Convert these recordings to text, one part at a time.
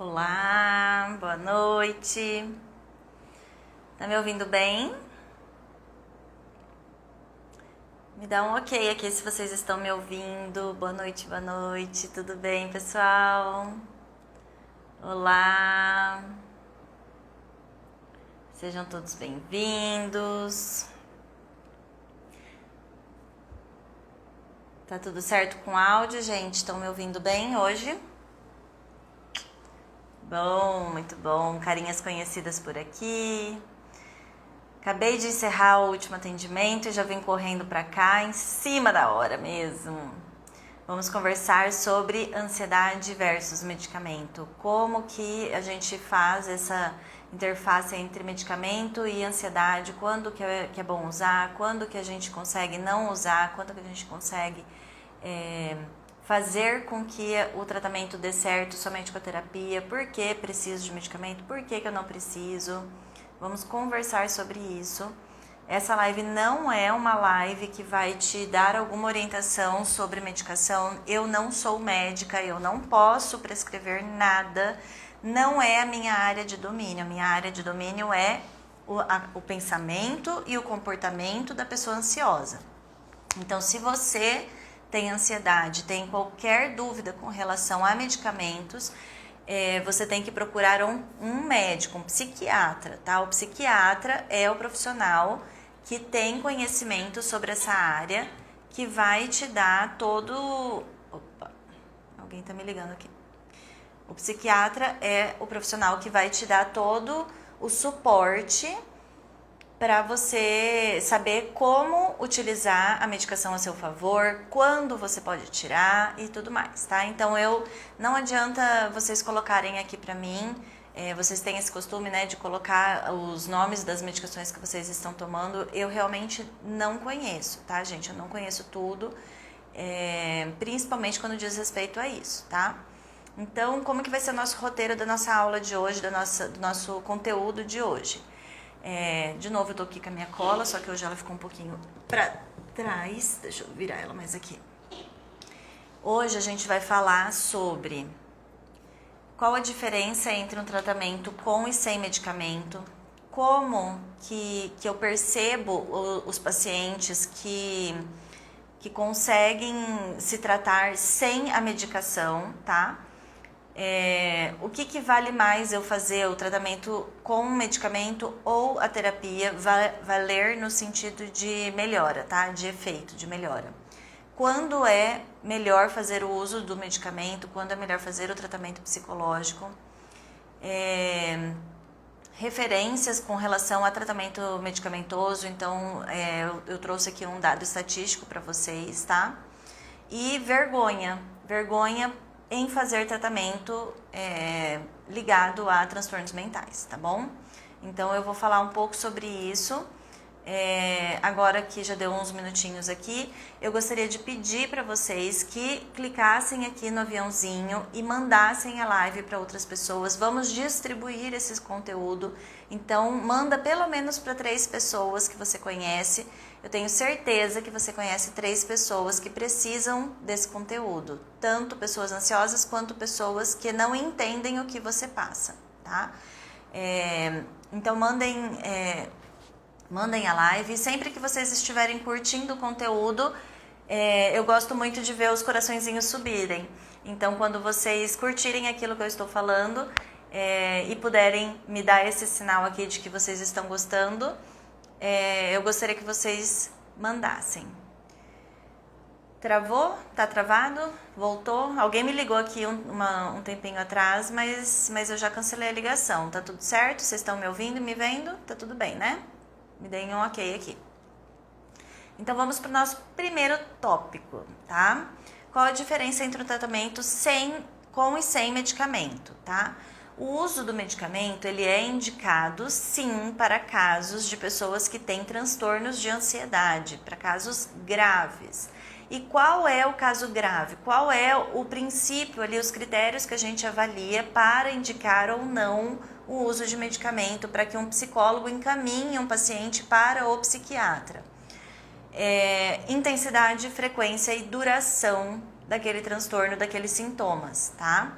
Olá, boa noite. Tá me ouvindo bem? Me dá um ok aqui se vocês estão me ouvindo. Boa noite, tudo bem, pessoal? Olá. Sejam todos bem-vindos. Tá tudo certo com o áudio, gente? Estão me ouvindo bem hoje? Bom, muito bom. Carinhas conhecidas por aqui. Acabei de encerrar o último atendimento e já vim correndo para cá, em cima da hora mesmo. Vamos conversar sobre ansiedade versus medicamento. Como que a gente faz essa interface entre medicamento e ansiedade, quando que é bom usar, quando que a gente consegue não usar, quando que a gente consegue fazer com que o tratamento dê certo somente com a terapia, por que preciso de medicamento, por que eu não preciso. Vamos conversar sobre isso. Essa live não é uma live que vai te dar alguma orientação sobre medicação. Eu não sou médica, eu não posso prescrever nada. Não é a minha área de domínio. A minha área de domínio é o pensamento e o comportamento da pessoa ansiosa. Então, se você tem ansiedade, tem qualquer dúvida com relação a medicamentos, você tem que procurar um médico, um psiquiatra, tá? O psiquiatra é o profissional que tem conhecimento sobre essa área, que vai te dar todo... Opa, alguém tá me ligando aqui. O psiquiatra é o profissional que vai te dar todo o suporte para você saber como utilizar a medicação a seu favor, quando você pode tirar e tudo mais, tá? Então, não adianta vocês colocarem aqui para mim, vocês têm esse costume, né, de colocar os nomes das medicações que vocês estão tomando. Eu realmente não conheço, tá, gente? Eu não conheço tudo, principalmente quando diz respeito a isso, tá? Então, como que vai ser o nosso roteiro da nossa aula de hoje, do nosso conteúdo de hoje? De novo, eu tô aqui com a minha cola, só que hoje ela ficou um pouquinho pra trás. Deixa eu virar ela mais aqui. Hoje a gente vai falar sobre qual a diferença entre um tratamento com e sem medicamento, como que eu percebo os pacientes que conseguem se tratar sem a medicação, tá? O que vale mais eu fazer o tratamento com medicamento ou a terapia valer no sentido de melhora, tá? De efeito, de melhora. Quando é melhor fazer o uso do medicamento, quando é melhor fazer o tratamento psicológico. Referências com relação a tratamento medicamentoso, então eu trouxe aqui um dado estatístico para vocês, tá? E vergonha em fazer tratamento ligado a transtornos mentais, tá bom? Então eu vou falar um pouco sobre isso. Agora que já deu uns minutinhos aqui, eu gostaria de pedir para vocês que clicassem aqui no aviãozinho e mandassem a live para outras pessoas. Vamos distribuir esse conteúdo, então manda pelo menos para 3 pessoas que você conhece. Eu tenho certeza que você conhece 3 pessoas que precisam desse conteúdo, tanto pessoas ansiosas quanto pessoas que não entendem o que você passa, tá? Então mandem a live. Sempre que vocês estiverem curtindo o conteúdo, eu gosto muito de ver os coraçõezinhos subirem. Então, quando vocês curtirem aquilo que eu estou falando e puderem me dar esse sinal aqui de que vocês estão gostando, eu gostaria que vocês mandassem. Travou? Tá travado? Voltou? Alguém me ligou aqui um tempinho atrás, mas eu já cancelei a ligação. Tá tudo certo? Vocês estão me ouvindo, me vendo? Tá tudo bem, né? Me deem um ok aqui. Então, vamos para o nosso primeiro tópico, tá? Qual a diferença entre o tratamento com e sem medicamento, tá? O uso do medicamento, ele é indicado, sim, para casos de pessoas que têm transtornos de ansiedade, para casos graves. E qual é o caso grave? Qual é o princípio ali, os critérios que a gente avalia para indicar ou não o uso de medicamento, para que um psicólogo encaminhe um paciente para o psiquiatra? Intensidade, frequência e duração daquele transtorno, daqueles sintomas, tá?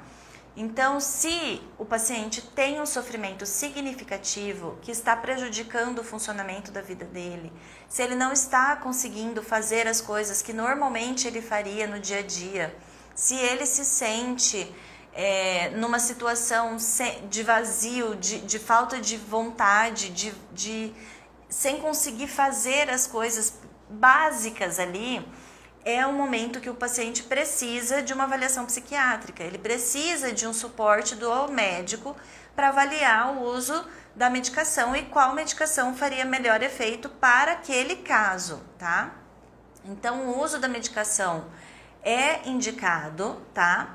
Então, se o paciente tem um sofrimento significativo que está prejudicando o funcionamento da vida dele, se ele não está conseguindo fazer as coisas que normalmente ele faria no dia a dia, se ele se sente numa situação de vazio, de falta de vontade, sem conseguir fazer as coisas básicas ali, é o momento que o paciente precisa de uma avaliação psiquiátrica. Ele precisa de um suporte do médico para avaliar o uso da medicação e qual medicação faria melhor efeito para aquele caso, tá? Então, o uso da medicação é indicado, tá?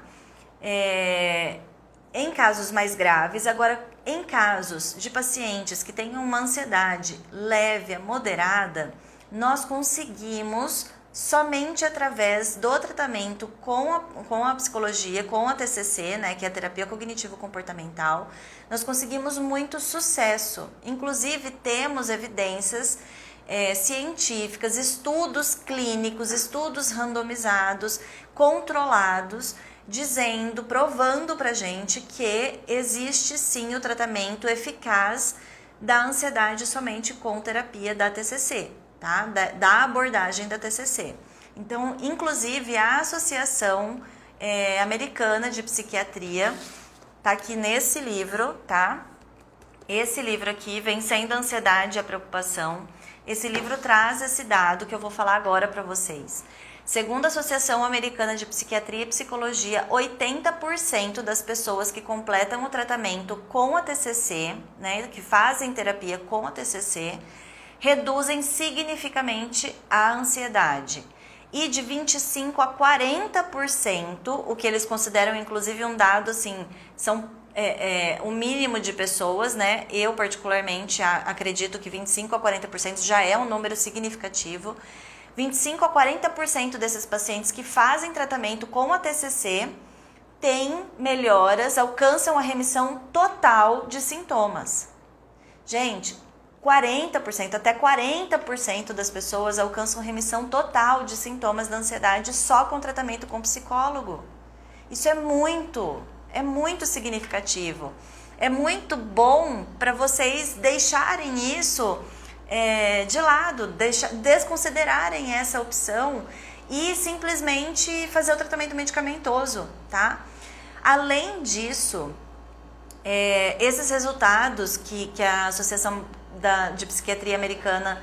Em casos mais graves. Agora, em casos de pacientes que têm uma ansiedade leve a moderada, nós conseguimos somente através do tratamento com a psicologia, com a TCC, né, que é a terapia cognitivo-comportamental, nós conseguimos muito sucesso. Inclusive, temos evidências científicas, estudos clínicos, estudos randomizados, controlados, provando pra gente que existe sim o tratamento eficaz da ansiedade somente com terapia da TCC. Tá? Da abordagem da TCC. Então, inclusive, a Associação Americana de Psiquiatria tá aqui nesse livro, tá? Esse livro aqui, Vencendo a Ansiedade e a Preocupação. Esse livro traz esse dado que eu vou falar agora para vocês. Segundo a Associação Americana de Psiquiatria e Psicologia, 80% das pessoas que completam o tratamento com a TCC, né, que fazem terapia com a TCC, reduzem significativamente a ansiedade. E de 25% a 40%, o que eles consideram inclusive um dado assim, são o mínimo de pessoas, né? Eu particularmente acredito que 25% a 40% já é um número significativo. 25% a 40% desses pacientes que fazem tratamento com a TCC têm melhoras, alcançam a remissão total de sintomas. Gente, 40%, até 40% das pessoas alcançam remissão total de sintomas da ansiedade só com tratamento com psicólogo. Isso é muito significativo. É muito bom para vocês deixarem isso de lado, desconsiderarem essa opção e simplesmente fazer o tratamento medicamentoso, tá? Além disso, esses resultados que a Associação de Psiquiatria Americana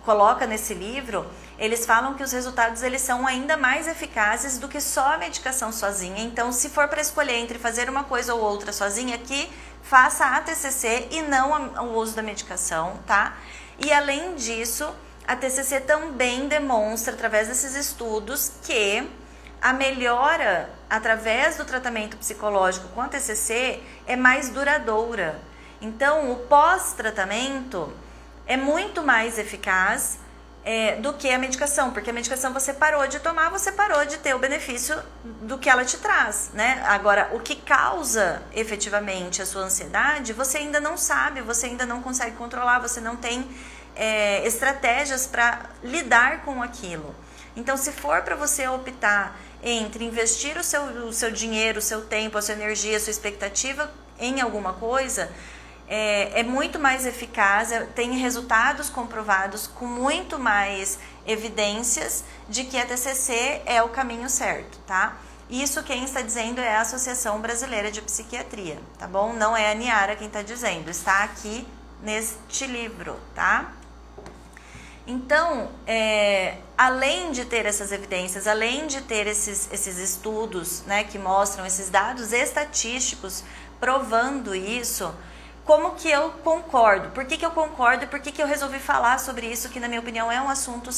coloca nesse livro, eles falam que os resultados eles são ainda mais eficazes do que só a medicação sozinha. Então, se for para escolher entre fazer uma coisa ou outra sozinha, que faça a TCC e não o uso da medicação, tá? E além disso, a TCC também demonstra, através desses estudos, que a melhora através do tratamento psicológico com a TCC é mais duradoura. Então, o pós-tratamento é muito mais eficaz do que a medicação, porque a medicação você parou de tomar, você parou de ter o benefício do que ela te traz, né? Agora, o que causa efetivamente a sua ansiedade, você ainda não sabe, você ainda não consegue controlar, você não tem estratégias para lidar com aquilo. Então, se for para você optar entre investir o seu dinheiro, o seu tempo, a sua energia, a sua expectativa em alguma coisa, é muito mais eficaz, tem resultados comprovados com muito mais evidências de que a TCC é o caminho certo, tá? Isso quem está dizendo é a Associação Brasileira de Psiquiatria, tá bom? Não é a Niara quem está dizendo, está aqui neste livro, tá? Então, além de ter essas evidências, além de ter esses estudos, né, que mostram esses dados estatísticos provando isso, como que eu concordo? Por que eu concordo e por que eu resolvi falar sobre isso, que na minha opinião é um assunto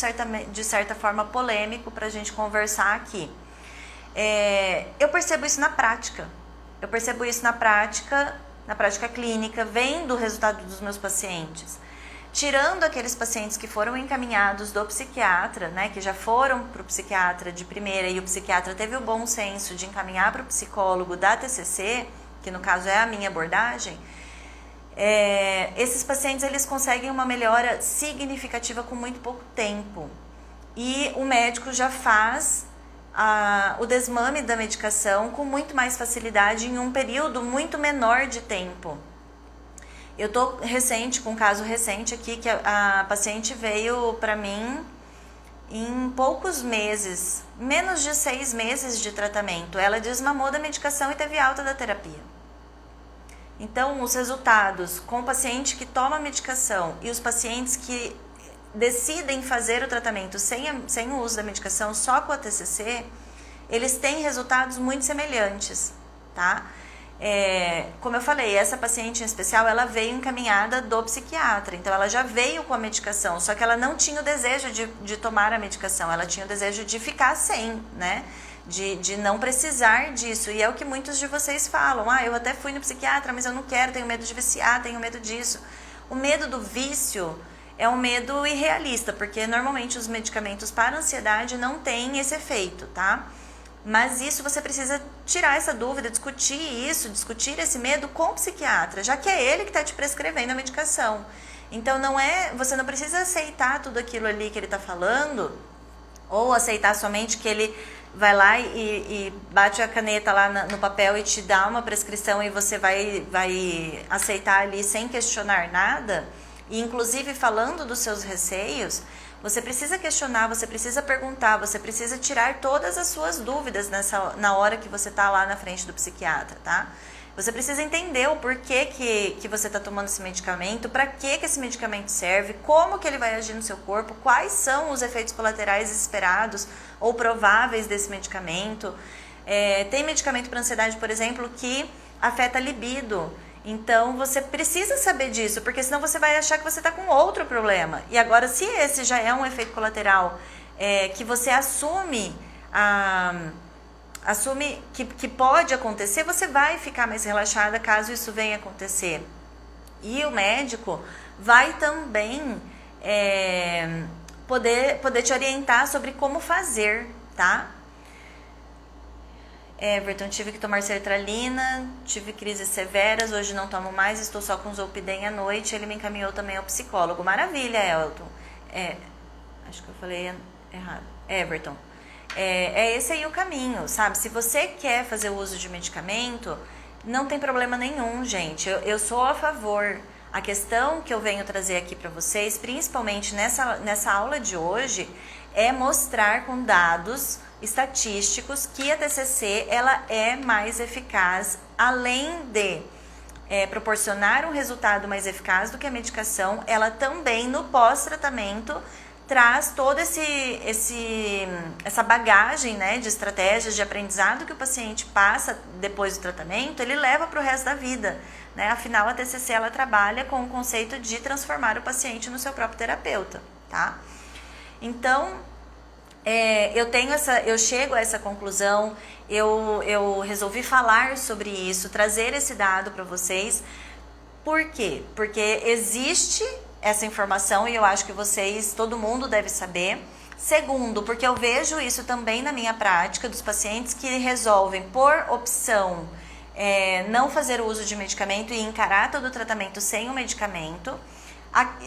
de certa forma polêmico para a gente conversar aqui? Eu percebo isso na prática. Eu percebo isso na prática clínica, vendo o resultado dos meus pacientes. Tirando aqueles pacientes que foram encaminhados do psiquiatra, né, que já foram para o psiquiatra de primeira e o psiquiatra teve o bom senso de encaminhar para o psicólogo da TCC, que no caso é a minha abordagem, esses pacientes eles conseguem uma melhora significativa com muito pouco tempo. E o médico já faz o desmame da medicação com muito mais facilidade em um período muito menor de tempo. Eu tô com um caso recente aqui que a paciente veio para mim em poucos meses, menos de 6 meses de tratamento. Ela desmamou da medicação e teve alta da terapia. Então, os resultados com o paciente que toma a medicação e os pacientes que decidem fazer o tratamento sem o uso da medicação, só com a TCC, eles têm resultados muito semelhantes, tá? Como eu falei, essa paciente em especial, ela veio encaminhada do psiquiatra, então ela já veio com a medicação, só que ela não tinha o desejo de tomar a medicação, ela tinha o desejo de ficar sem, né? De não precisar disso, e é o que muitos de vocês falam, eu até fui no psiquiatra, mas eu não quero, tenho medo de viciar, tenho medo disso. O medo do vício é um medo irrealista, porque normalmente os medicamentos para ansiedade não têm esse efeito, tá? Mas isso você precisa tirar essa dúvida, discutir esse medo com o psiquiatra, já que é ele que está te prescrevendo a medicação. Então você não precisa aceitar tudo aquilo ali que ele está falando, ou aceitar somente que ele vai lá e bate a caneta lá no papel e te dá uma prescrição e você vai aceitar ali sem questionar nada. E inclusive falando dos seus receios, você precisa questionar, você precisa perguntar, você precisa tirar todas as suas dúvidas na hora que você está lá na frente do psiquiatra, tá? Você precisa entender o porquê que você está tomando esse medicamento, para que esse medicamento serve, como que ele vai agir no seu corpo, quais são os efeitos colaterais esperados ou prováveis desse medicamento. Tem medicamento para ansiedade, por exemplo, que afeta a libido. Então, você precisa saber disso, porque senão você vai achar que você está com outro problema. E agora, se esse já é um efeito colateral que você assume que pode acontecer, você vai ficar mais relaxada caso isso venha acontecer. E o médico vai também poder te orientar sobre como fazer, tá? Everton, tive que tomar sertralina, tive crises severas, hoje não tomo mais, estou só com Zolpidem à noite, ele me encaminhou também ao psicólogo. Maravilha, Elton. Acho que eu falei errado. Everton. Esse aí o caminho, sabe? Se você quer fazer o uso de medicamento, não tem problema nenhum, gente. Eu sou a favor. A questão que eu venho trazer aqui para vocês, principalmente nessa aula de hoje, é mostrar com dados estatísticos que a TCC ela é mais eficaz, além de proporcionar um resultado mais eficaz do que a medicação, ela também no pós-tratamento traz toda essa bagagem, né, de estratégias de aprendizado que o paciente passa depois do tratamento, ele leva para o resto da vida, né? Afinal, a TCC ela trabalha com o conceito de transformar o paciente no seu próprio terapeuta, tá? Então, eu chego a essa conclusão, eu resolvi falar sobre isso, trazer esse dado para vocês. Por quê? Porque existe essa informação e eu acho que todo mundo deve saber. Segundo, porque eu vejo isso também na minha prática dos pacientes que resolvem, por opção, não fazer o uso de medicamento e encarar todo o tratamento sem o medicamento.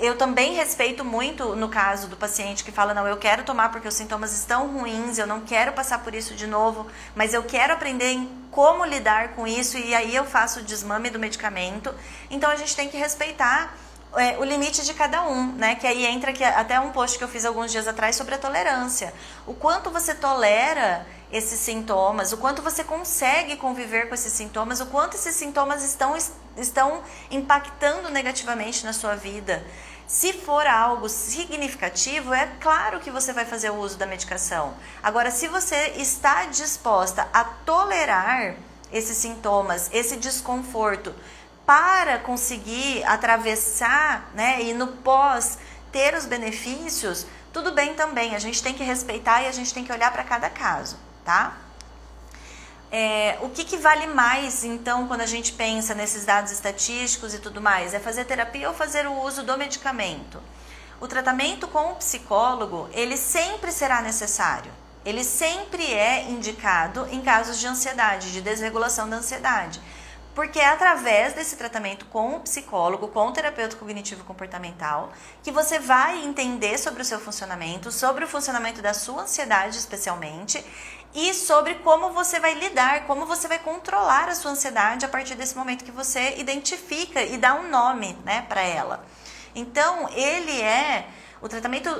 Eu também respeito muito no caso do paciente que fala, não, eu quero tomar porque os sintomas estão ruins, eu não quero passar por isso de novo, mas eu quero aprender em como lidar com isso e aí eu faço o desmame do medicamento. Então a gente tem que respeitar o limite de cada um, né? Que aí entra até um post que eu fiz alguns dias atrás sobre a tolerância. O quanto você tolera esses sintomas, o quanto você consegue conviver com esses sintomas, o quanto esses sintomas estão impactando negativamente na sua vida. Se for algo significativo, é claro que você vai fazer o uso da medicação. Agora, se você está disposta a tolerar esses sintomas, esse desconforto, para conseguir atravessar, né, e no pós ter os benefícios, tudo bem também. A gente tem que respeitar e a gente tem que olhar para cada caso, tá? O que vale mais, então, quando a gente pensa nesses dados estatísticos e tudo mais? É fazer terapia ou fazer o uso do medicamento? O tratamento com o psicólogo, ele sempre será necessário. Ele sempre é indicado em casos de ansiedade, de desregulação da ansiedade. Porque é através desse tratamento com o psicólogo, com o terapeuta cognitivo-comportamental, que você vai entender sobre o seu funcionamento, sobre o funcionamento da sua ansiedade especialmente, e sobre como você vai lidar, como você vai controlar a sua ansiedade a partir desse momento que você identifica e dá um nome, né, para ela. Então, o tratamento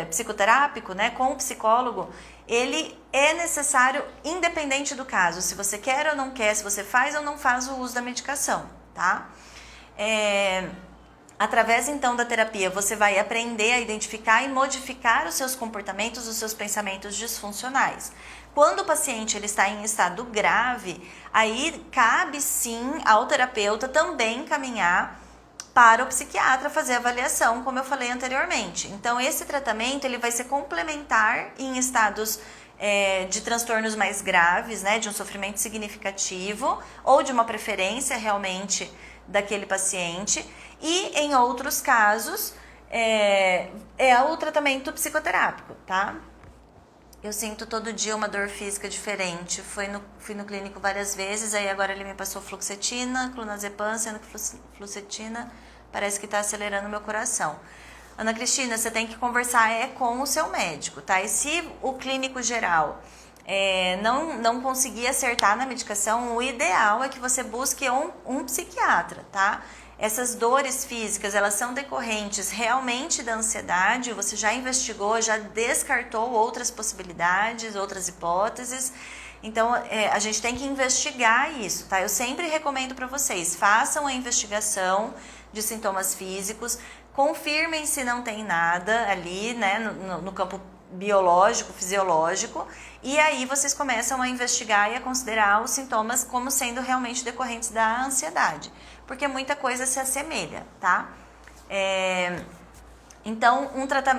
psicoterápico, né, com o psicólogo, ele é necessário independente do caso, se você quer ou não quer, se você faz ou não faz o uso da medicação, tá? Através então da terapia, você vai aprender a identificar e modificar os seus comportamentos, os seus pensamentos disfuncionais. Quando o paciente ele está em estado grave, aí cabe sim ao terapeuta também encaminhar para o psiquiatra fazer a avaliação, como eu falei anteriormente. Então, esse tratamento ele vai ser complementar em estados de transtornos mais graves, né, de um sofrimento significativo ou de uma preferência realmente daquele paciente. E em outros casos, é o tratamento psicoterápico, tá? Eu sinto todo dia uma dor física diferente. Fui no clínico várias vezes, aí agora ele me passou fluoxetina, clonazepam, sendo que fluoxetina parece que está acelerando meu coração. Ana Cristina, você tem que conversar com o seu médico, tá? E se o clínico geral não conseguir acertar na medicação, o ideal é que você busque um psiquiatra, tá? Essas dores físicas, elas são decorrentes realmente da ansiedade, você já investigou, já descartou outras possibilidades, outras hipóteses, então a gente tem que investigar isso, tá? Eu sempre recomendo para vocês, façam a investigação de sintomas físicos, confirmem se não tem nada ali, né, no campo biológico, fisiológico, e aí vocês começam a investigar e a considerar os sintomas como sendo realmente decorrentes da ansiedade, porque muita coisa se assemelha, tá? Então,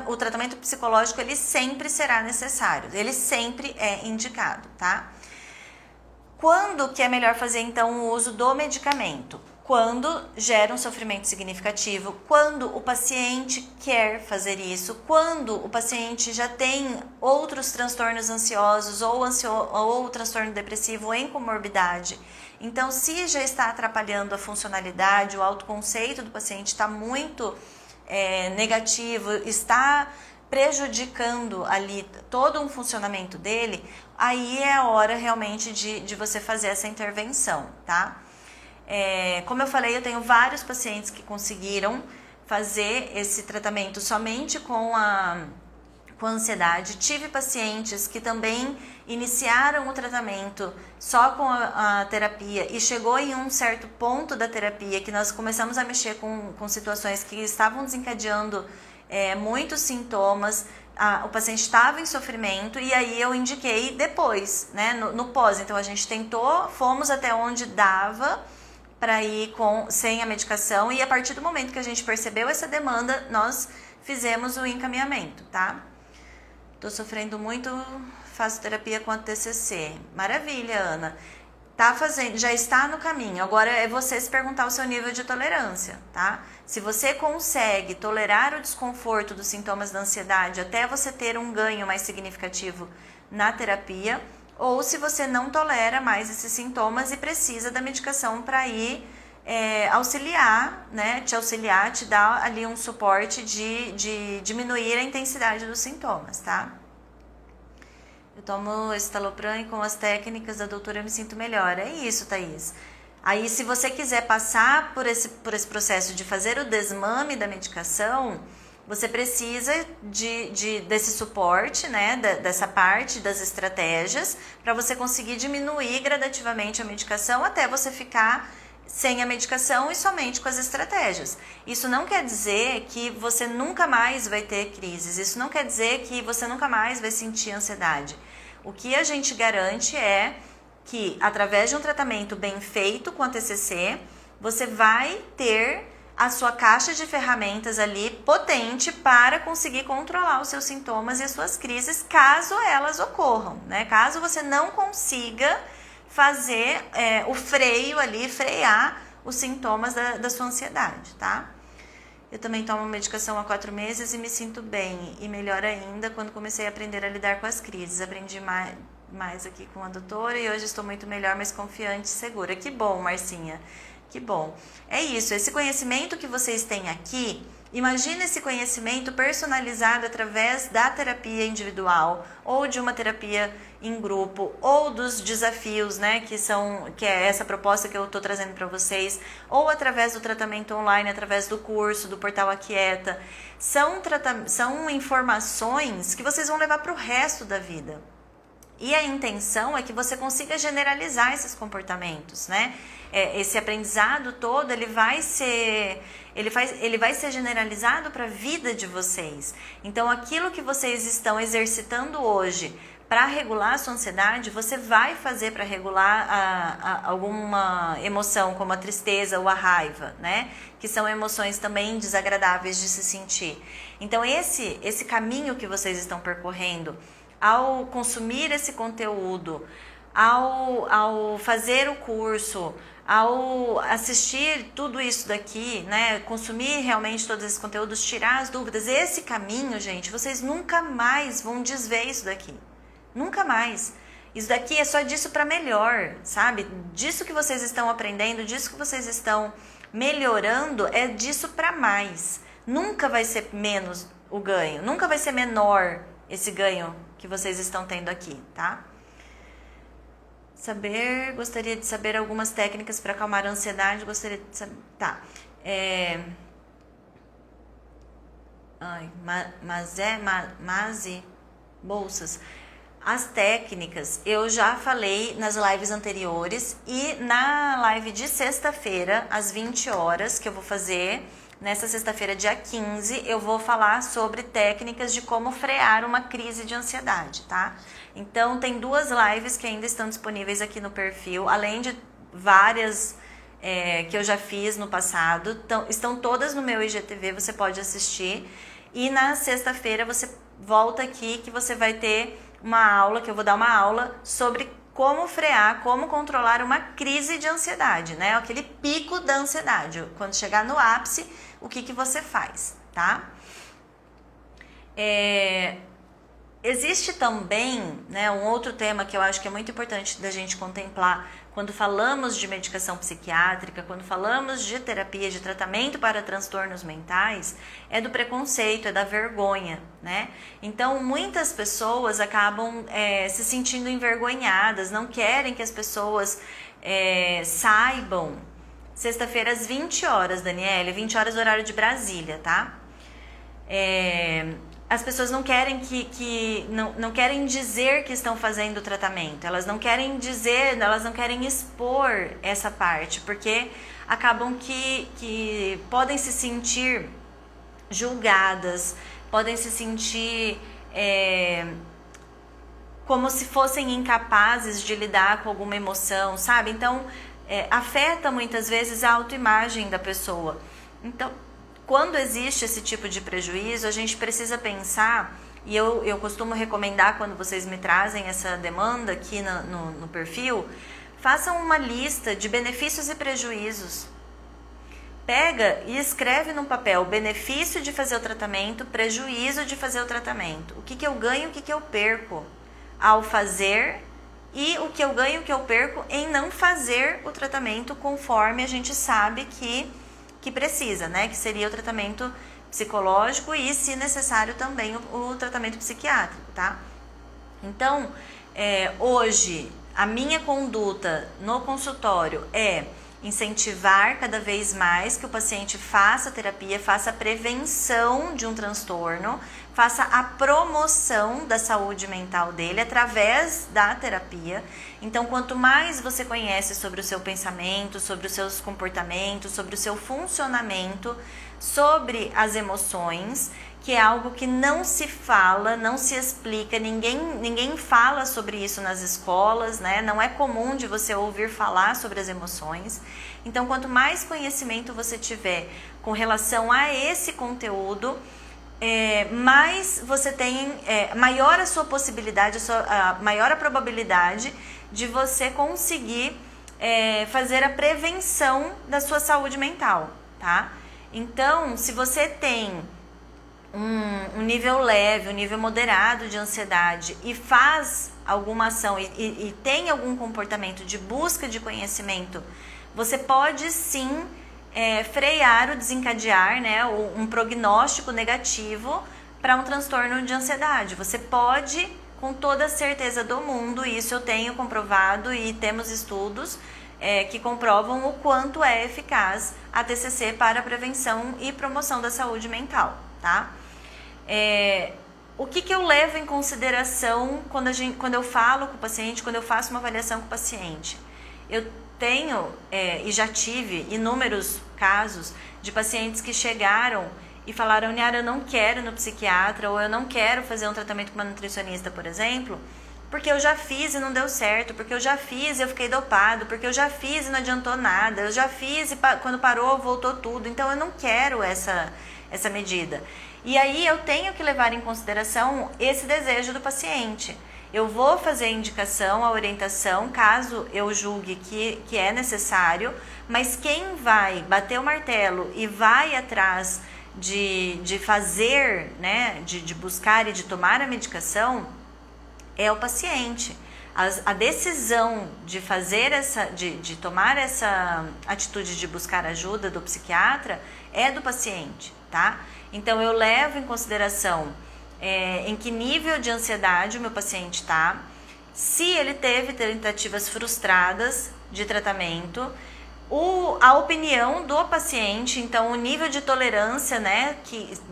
o tratamento psicológico, ele sempre será necessário, ele sempre é indicado, tá? Quando que é melhor fazer, então, o uso do medicamento? Quando gera um sofrimento significativo, quando o paciente quer fazer isso, quando o paciente já tem outros transtornos ansiosos ou transtorno depressivo em comorbidade. Então, se já está atrapalhando a funcionalidade, o autoconceito do paciente está muito negativo, está prejudicando ali todo um funcionamento dele, aí é a hora realmente de você fazer essa intervenção, tá? Como eu falei, eu tenho vários pacientes que conseguiram fazer esse tratamento somente com a ansiedade. Tive pacientes que também iniciaram o tratamento só com a terapia e chegou em um certo ponto da terapia que nós começamos a mexer com situações que estavam desencadeando muitos sintomas. O paciente estava em sofrimento e aí eu indiquei depois, né, no pós. Então a gente tentou, fomos até onde dava para ir sem a medicação, e a partir do momento que a gente percebeu essa demanda, nós fizemos o encaminhamento, tá? Tô sofrendo muito, faço terapia com a TCC. Maravilha, Ana. Tá fazendo, já está no caminho. Agora é você se perguntar o seu nível de tolerância, tá? Se você consegue tolerar o desconforto dos sintomas da ansiedade até você ter um ganho mais significativo na terapia, ou se você não tolera mais esses sintomas e precisa da medicação para ir auxiliar, né? Te dar ali um suporte de diminuir a intensidade dos sintomas, tá? Eu tomo escitalopram e com as técnicas da doutora eu me sinto melhor. É isso, Thaís. Aí, se você quiser passar por esse processo de fazer o desmame da medicação, você precisa desse suporte, né, dessa parte das estratégias, para você conseguir diminuir gradativamente a medicação até você ficar sem a medicação e somente com as estratégias. Isso não quer dizer que você nunca mais vai ter crises, isso não quer dizer que você nunca mais vai sentir ansiedade. O que a gente garante é que, através de um tratamento bem feito com a TCC, você vai ter a sua caixa de ferramentas ali potente para conseguir controlar os seus sintomas e as suas crises, caso elas ocorram, né? Caso você não consiga fazer o freio ali, frear os sintomas da sua ansiedade, tá? Eu também tomo medicação há 4 meses e me sinto bem, e melhor ainda quando comecei a aprender a lidar com as crises. Aprendi mais aqui com a doutora e hoje estou muito melhor, mais confiante e segura. Que bom, Marcinha. Que bom. É isso, esse conhecimento que vocês têm aqui Imagina esse conhecimento personalizado através da terapia individual ou de uma terapia em grupo ou dos desafios, né, que é essa proposta que eu estou trazendo para vocês, ou através do tratamento online, através do curso, do portal Aquieta. São informações que vocês vão levar para o resto da vida. E a intenção é que você consiga generalizar esses comportamentos, né? Esse aprendizado todo, ele vai ser generalizado para a vida de vocês. Então, aquilo que vocês estão exercitando hoje para regular a sua ansiedade, você vai fazer para regular alguma emoção, como a tristeza ou a raiva, né? Que são emoções também desagradáveis de se sentir. Então, esse caminho que vocês estão percorrendo, ao consumir esse conteúdo, ao fazer o curso, ao assistir tudo isso daqui, né, consumir realmente todos esses conteúdos, tirar as dúvidas, esse caminho, gente, vocês nunca mais vão desver isso daqui. Nunca mais. Isso daqui é só disso para melhor, sabe? Disso que vocês estão aprendendo, disso que vocês estão melhorando, é disso para mais. Nunca vai ser menos o ganho, nunca vai ser menor esse ganho que vocês estão tendo aqui, tá? Gostaria de saber algumas técnicas para acalmar a ansiedade, gostaria de saber, tá, Bolsas. As técnicas eu já falei nas lives anteriores e na live de sexta-feira, às 20 horas, que eu vou fazer, nessa sexta-feira, dia 15, eu vou falar sobre técnicas de como frear uma crise de ansiedade, tá? Então, tem 2 lives que ainda estão disponíveis aqui no perfil, além de várias que eu já fiz no passado. Estão todas no meu IGTV, você pode assistir. E na sexta-feira você volta aqui que você vai ter uma aula, que eu vou dar uma aula sobre como frear, como controlar uma crise de ansiedade, né? Aquele pico da ansiedade. Quando chegar no ápice, o que você faz, tá? Existe também, né, um outro tema que eu acho que é muito importante da gente contemplar quando falamos de medicação psiquiátrica, quando falamos de terapia, de tratamento para transtornos mentais, é do preconceito, é da vergonha, né? Então, muitas pessoas acabam se sentindo envergonhadas, não querem que as pessoas saibam. Sexta-feira às 20 horas, Daniele, 20 horas do horário de Brasília, tá? As pessoas não querem não querem dizer que estão fazendo o tratamento, elas não querem dizer, elas não querem expor essa parte, porque acabam que podem se sentir julgadas, podem se sentir como se fossem incapazes de lidar com alguma emoção, sabe? Então, afeta muitas vezes a autoimagem da pessoa. Então, quando existe esse tipo de prejuízo, a gente precisa pensar, e eu costumo recomendar quando vocês me trazem essa demanda aqui no perfil, façam uma lista de benefícios e prejuízos. Pega e escreve num papel benefício de fazer o tratamento, prejuízo de fazer o tratamento. O que eu ganho e o que eu perco ao fazer e o que eu ganho e o que eu perco em não fazer o tratamento conforme a gente sabe que precisa, né? Que seria o tratamento psicológico e, se necessário, também o tratamento psiquiátrico, tá? Então, hoje, a minha conduta no consultório é incentivar cada vez mais que o paciente faça terapia, faça a prevenção de um transtorno, faça a promoção da saúde mental dele através da terapia. Então, quanto mais você conhece sobre o seu pensamento, sobre os seus comportamentos, sobre o seu funcionamento, sobre as emoções, que é algo que não se fala, não se explica, ninguém fala sobre isso nas escolas, né? Não é comum de você ouvir falar sobre as emoções. Então, quanto mais conhecimento você tiver com relação a esse conteúdo, mais você tem, maior a sua possibilidade, maior a probabilidade de você conseguir fazer a prevenção da sua saúde mental, tá? Então, se você tem um nível leve, um nível moderado de ansiedade e faz alguma ação e tem algum comportamento de busca de conhecimento, você pode sim frear o desencadear, né, um prognóstico negativo para um transtorno de ansiedade. Você pode, com toda a certeza do mundo, isso eu tenho comprovado e temos estudos que comprovam o quanto é eficaz a TCC para a prevenção e promoção da saúde mental, tá? O que eu levo em consideração quando eu falo com o paciente, quando eu faço uma avaliação com o paciente? Eu tenho e já tive inúmeros casos de pacientes que chegaram e falaram: Niara, eu não quero ir no psiquiatra, ou eu não quero fazer um tratamento com uma nutricionista, por exemplo, porque eu já fiz e não deu certo, porque eu já fiz e eu fiquei dopado, porque eu já fiz e não adiantou nada, eu já fiz e quando parou voltou tudo, então eu não quero essa medida. E aí eu tenho que levar em consideração esse desejo do paciente. Eu vou fazer a indicação, a orientação, caso eu julgue que é necessário, mas quem vai bater o martelo e vai atrás de fazer, né, de buscar e de tomar a medicação é o paciente. A decisão de fazer de tomar essa atitude de buscar ajuda do psiquiatra é do paciente, tá? Então eu levo em consideração em que nível de ansiedade o meu paciente está, se ele teve tentativas frustradas de tratamento, a opinião do paciente, então o nível de tolerância, né,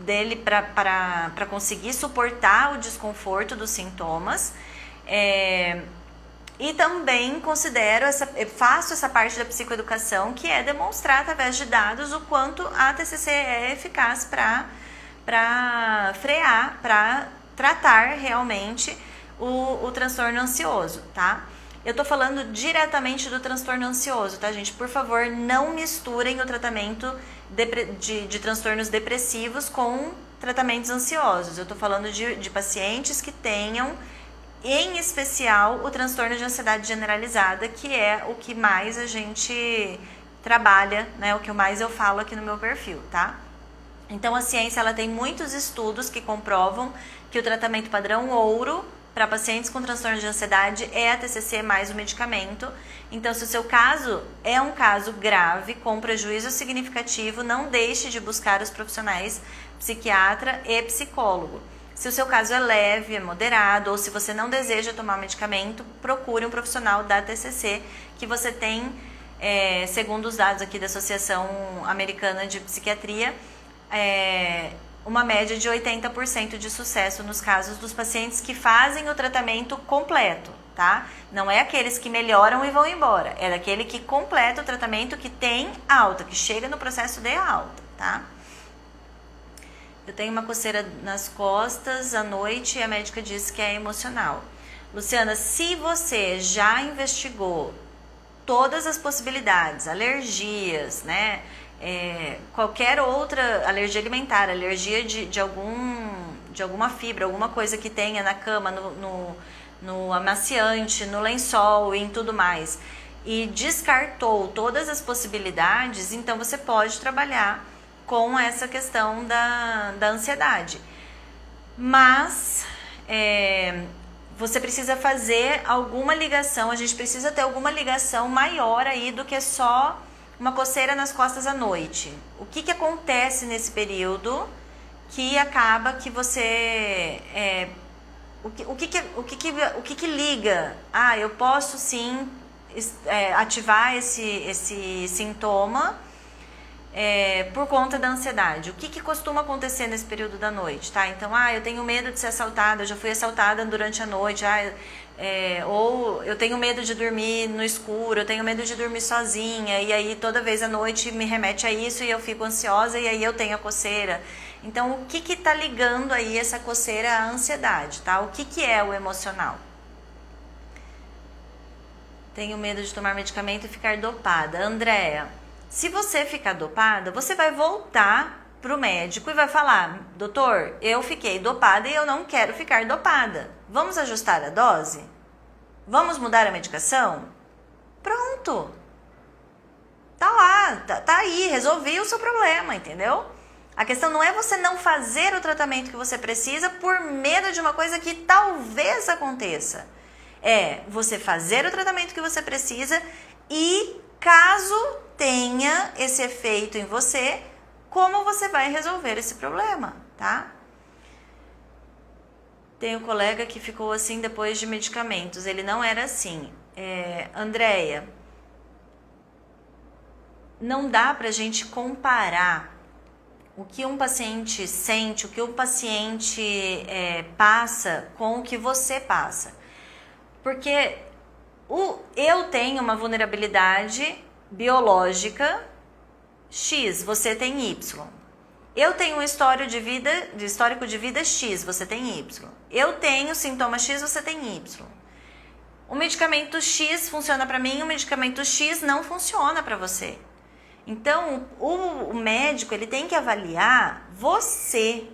dele para conseguir suportar o desconforto dos sintomas, e também faço essa parte da psicoeducação, que é demonstrar através de dados o quanto a TCC é eficaz para frear, para tratar realmente o transtorno ansioso, tá? Eu tô falando diretamente do transtorno ansioso, tá, gente? Por favor, não misturem o tratamento de transtornos depressivos com tratamentos ansiosos. Eu tô falando de pacientes que tenham, em especial, o transtorno de ansiedade generalizada, que é o que mais a gente trabalha, né? O que mais eu falo aqui no meu perfil, tá? Então, a ciência ela tem muitos estudos que comprovam que o tratamento padrão ouro para pacientes com transtorno de ansiedade é a TCC mais o medicamento. Então, se o seu caso é um caso grave, com prejuízo significativo, não deixe de buscar os profissionais psiquiatra e psicólogo. Se o seu caso é leve, é moderado, ou se você não deseja tomar medicamento, procure um profissional da TCC, que você tem, segundo os dados aqui da Associação Americana de Psiquiatria, uma média de 80% de sucesso nos casos dos pacientes que fazem o tratamento completo, tá? Não é aqueles que melhoram e vão embora, é daquele que completa o tratamento, que tem alta, que chega no processo de alta, tá? Eu tenho uma coceira nas costas à noite e a médica disse que é emocional. Luciana, se você já investigou todas as possibilidades, alergias, né? Qualquer outra alergia alimentar, alergia de alguma fibra, alguma coisa que tenha na cama, no amaciante, no lençol e em tudo mais, e descartou todas as possibilidades, então você pode trabalhar com essa questão da ansiedade. Mas você precisa fazer alguma ligação, a gente precisa ter alguma ligação maior aí do que só uma coceira nas costas à noite. O que acontece nesse período que acaba que você... O que liga? Ah, eu posso sim ativar esse sintoma por conta da ansiedade. O que costuma acontecer nesse período da noite, tá? Então, eu tenho medo de ser assaltada, eu já fui assaltada durante a noite, ou eu tenho medo de dormir no escuro, eu tenho medo de dormir sozinha, e aí toda vez à noite me remete a isso e eu fico ansiosa e aí eu tenho a coceira. Então, o que tá ligando aí essa coceira à ansiedade, tá? O que é o emocional? Tenho medo de tomar medicamento e ficar dopada. Andréa, se você ficar dopada, você vai voltar pro médico e vai falar: doutor, eu fiquei dopada e eu não quero ficar dopada. Vamos ajustar a dose? Vamos mudar a medicação? Pronto. Tá lá, tá aí, resolvi o seu problema, entendeu? A questão não é você não fazer o tratamento que você precisa por medo de uma coisa que talvez aconteça. É você fazer o tratamento que você precisa e caso tenha esse efeito em você, como você vai resolver esse problema, tá? Tem um colega que ficou assim depois de medicamentos, ele não era assim. Andréia, não dá pra gente comparar o que um paciente sente, o que o paciente passa com o que você passa. Porque eu tenho uma vulnerabilidade biológica X, você tem Y. Eu tenho um histórico de vida X, você tem Y. Eu tenho sintoma X, você tem Y. O medicamento X funciona para mim, o medicamento X não funciona para você. Então, o médico ele tem que avaliar você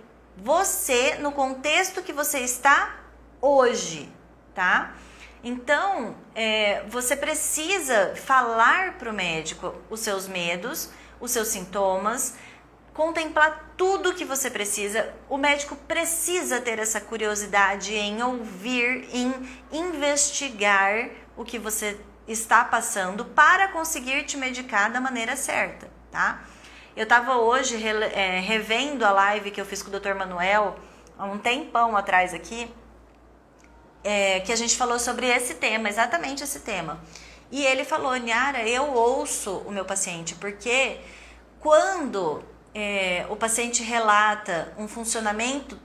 no contexto que você está hoje, tá? Então, você precisa falar para o médico os seus medos, os seus sintomas, contemplar tudo que você precisa. O médico precisa ter essa curiosidade em ouvir, em investigar o que você está passando para conseguir te medicar da maneira certa, tá? Eu estava hoje revendo a live que eu fiz com o Dr. Manuel há um tempão atrás aqui, que a gente falou sobre esse tema, exatamente esse tema. E ele falou, Niara, eu ouço o meu paciente, porque quando o paciente relata um funcionamento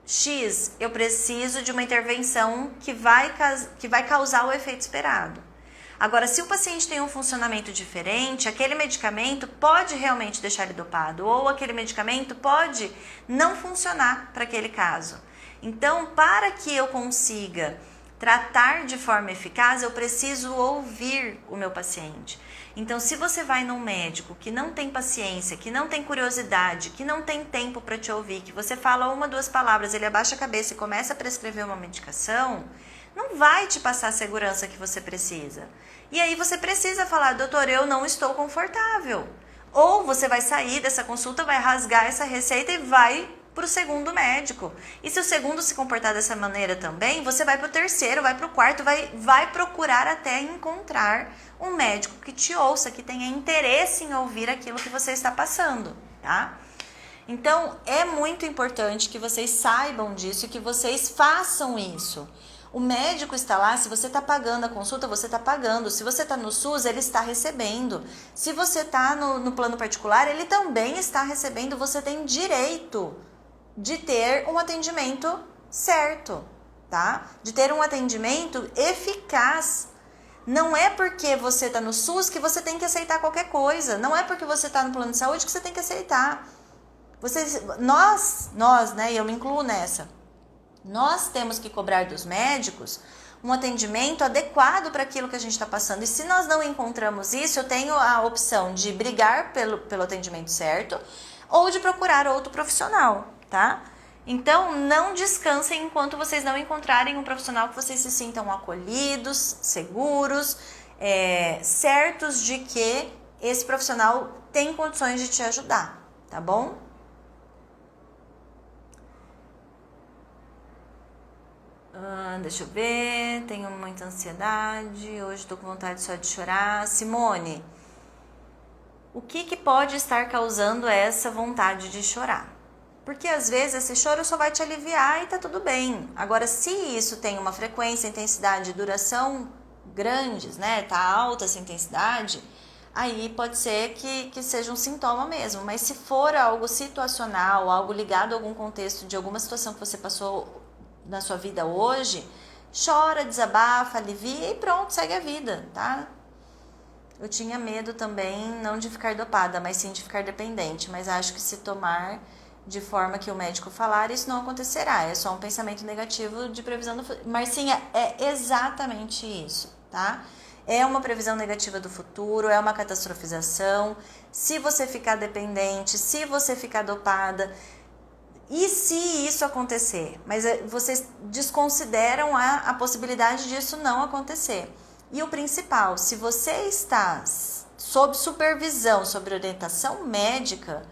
X, eu preciso de uma intervenção que vai causar o efeito esperado. Agora, se o paciente tem um funcionamento diferente, aquele medicamento pode realmente deixar ele dopado, ou aquele medicamento pode não funcionar para aquele caso. Então, para que eu consiga tratar de forma eficaz, eu preciso ouvir o meu paciente. Então, se você vai num médico que não tem paciência, que não tem curiosidade, que não tem tempo para te ouvir, que você fala uma, duas palavras, ele abaixa a cabeça e começa a prescrever uma medicação, não vai te passar a segurança que você precisa. E aí você precisa falar, doutor, eu não estou confortável. Ou você vai sair dessa consulta, vai rasgar essa receita e vai para o segundo médico. E se o segundo se comportar dessa maneira também, você vai para o terceiro, vai para o quarto, vai procurar até encontrar um médico que te ouça, que tenha interesse em ouvir aquilo que você está passando, tá? Então, é muito importante que vocês saibam disso e que vocês façam isso. O médico está lá, se você está pagando a consulta, você está pagando. Se você está no SUS, ele está recebendo. Se você está no plano particular, ele também está recebendo. Você tem direito de ter um atendimento certo, tá? De ter um atendimento eficaz. Não é porque você está no SUS que você tem que aceitar qualquer coisa. Não é porque você está no plano de saúde que você tem que aceitar. Nós, né, e eu me incluo nessa, nós temos que cobrar dos médicos um atendimento adequado para aquilo que a gente está passando. E se nós não encontramos isso, eu tenho a opção de brigar pelo atendimento certo ou de procurar outro profissional, tá? Então, não descansem enquanto vocês não encontrarem um profissional que vocês se sintam acolhidos, seguros, certos de que esse profissional tem condições de te ajudar, tá bom? Deixa eu ver, tenho muita ansiedade, hoje estou com vontade só de chorar. Simone, o que pode estar causando essa vontade de chorar? Porque às vezes esse choro só vai te aliviar e tá tudo bem. Agora, se isso tem uma frequência, intensidade e duração grandes, né, tá alta essa intensidade, aí pode ser que seja um sintoma mesmo. Mas se for algo situacional, algo ligado a algum contexto de alguma situação que você passou na sua vida hoje, chora, desabafa, alivia e pronto, segue a vida, tá? Eu tinha medo também, não de ficar dopada, mas sim de ficar dependente, mas acho que se tomar de forma que o médico falar, isso não acontecerá, é só um pensamento negativo de previsão do futuro. Marcinha, é exatamente isso, tá? É uma previsão negativa do futuro, é uma catastrofização. Se você ficar dependente, se você ficar dopada, e se isso acontecer? Mas vocês desconsideram a possibilidade disso não acontecer. E o principal, se você está sob supervisão, sob orientação médica,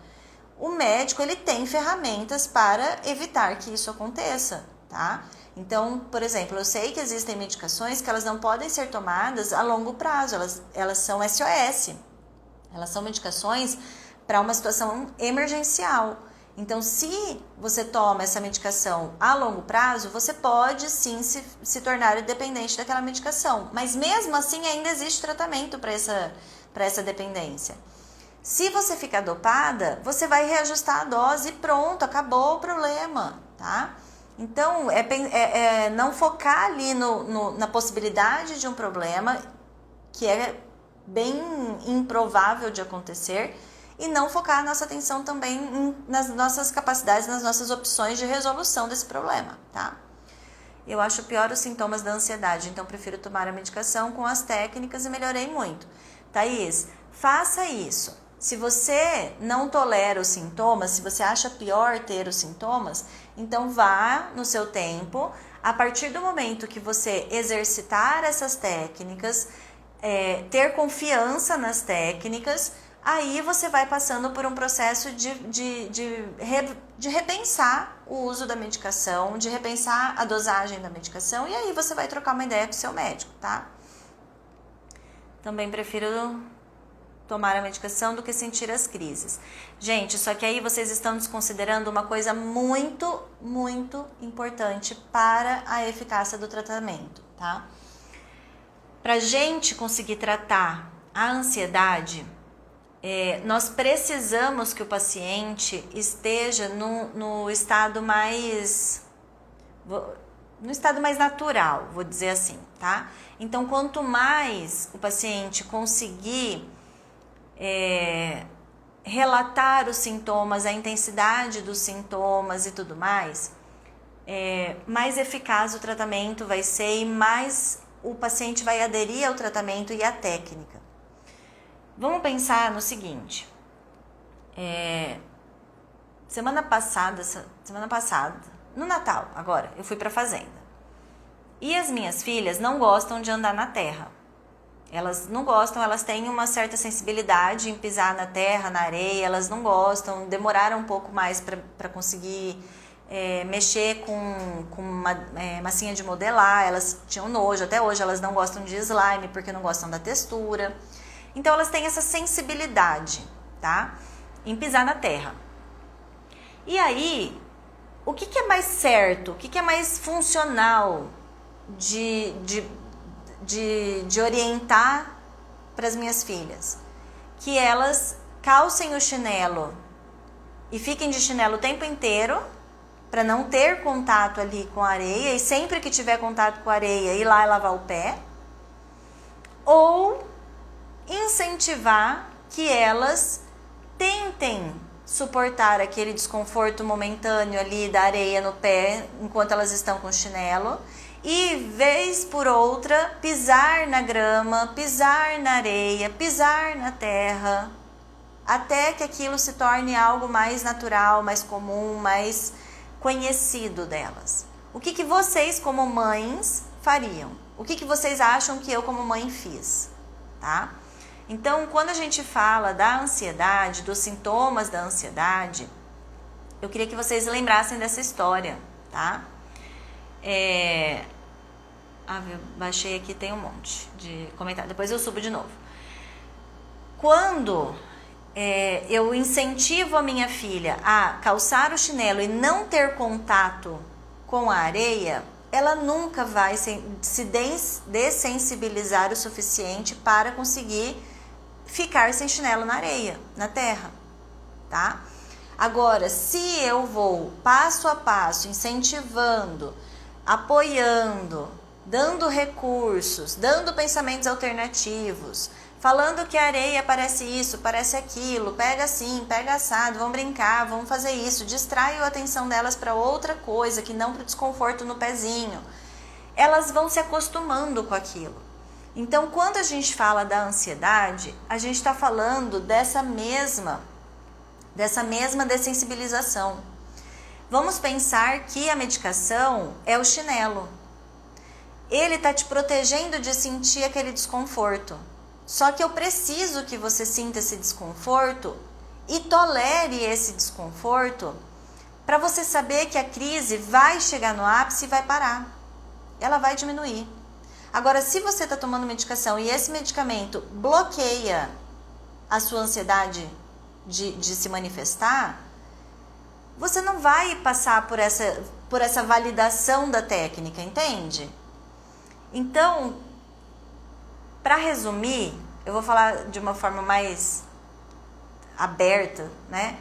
o médico ele tem ferramentas para evitar que isso aconteça, tá? Então, por exemplo, eu sei que existem medicações que elas não podem ser tomadas a longo prazo, elas são SOS. Elas são medicações para uma situação emergencial. Então, se você toma essa medicação a longo prazo, você pode sim se tornar dependente daquela medicação. Mas mesmo assim, ainda existe tratamento para essa dependência. Se você ficar dopada, você vai reajustar a dose e pronto, acabou o problema, tá? Então, não focar ali na possibilidade de um problema que é bem improvável de acontecer e não focar a nossa atenção também nas nossas capacidades, nas nossas opções de resolução desse problema, tá? Eu acho pior os sintomas da ansiedade, então prefiro tomar a medicação com as técnicas e melhorei muito. Thaís, faça isso. Se você não tolera os sintomas, se você acha pior ter os sintomas, então vá no seu tempo. A partir do momento que você exercitar essas técnicas, ter confiança nas técnicas, aí você vai passando por um processo de repensar o uso da medicação, de repensar a dosagem da medicação, e aí você vai trocar uma ideia com o seu médico, tá? Também prefiro tomar a medicação do que sentir as crises. Gente, só que aí vocês estão desconsiderando uma coisa muito, muito importante para a eficácia do tratamento, tá? Para gente conseguir tratar a ansiedade, nós precisamos que o paciente esteja no estado mais natural, vou dizer assim, tá? Então, quanto mais o paciente conseguir relatar os sintomas, a intensidade dos sintomas e tudo mais, mais eficaz o tratamento vai ser e mais o paciente vai aderir ao tratamento e à técnica. Vamos pensar no seguinte, semana passada, no Natal, agora, eu fui para a fazenda. E as minhas filhas não gostam de andar na terra. Elas não gostam, elas têm uma certa sensibilidade em pisar na terra, na areia, elas não gostam, demoraram um pouco mais para conseguir mexer com uma massinha de modelar, elas tinham nojo, até hoje elas não gostam de slime porque não gostam da textura. Então elas têm essa sensibilidade, tá? Em pisar na terra. E aí, o que é mais certo, o que é mais funcional de orientar para as minhas filhas? Que elas calcem o chinelo e fiquem de chinelo o tempo inteiro, para não ter contato ali com a areia, e sempre que tiver contato com a areia, ir lá e lavar o pé, ou incentivar que elas tentem suportar aquele desconforto momentâneo ali da areia no pé, enquanto elas estão com o chinelo, e vez por outra pisar na grama, pisar na areia, pisar na terra, até que aquilo se torne algo mais natural, mais comum, mais conhecido delas. O que vocês como mães fariam? O que vocês acham que eu como mãe fiz? Tá? Então, quando a gente fala da ansiedade, dos sintomas da ansiedade, eu queria que vocês lembrassem dessa história, tá? Eu baixei aqui, tem um monte de comentário, depois eu subo de novo. Quando eu incentivo a minha filha a calçar o chinelo e não ter contato com a areia, ela nunca vai se dessensibilizar o suficiente para conseguir ficar sem chinelo na areia, na terra, tá? Agora, se eu vou passo a passo, incentivando, apoiando, dando recursos, dando pensamentos alternativos, falando que a areia parece isso, parece aquilo, pega assim, pega assado, vamos brincar, vamos fazer isso, distraio a atenção delas para outra coisa, que não para o desconforto no pezinho, elas vão se acostumando com aquilo. Então, quando a gente fala da ansiedade, a gente está falando dessa mesma dessensibilização. Vamos pensar que a medicação é o chinelo. Ele está te protegendo de sentir aquele desconforto. Só que eu preciso que você sinta esse desconforto e tolere esse desconforto para você saber que a crise vai chegar no ápice e vai parar. Ela vai diminuir. Agora, se você está tomando medicação e esse medicamento bloqueia a sua ansiedade de se manifestar, você não vai passar por essa validação da técnica, entende? Então, para resumir, eu vou falar de uma forma mais aberta, né?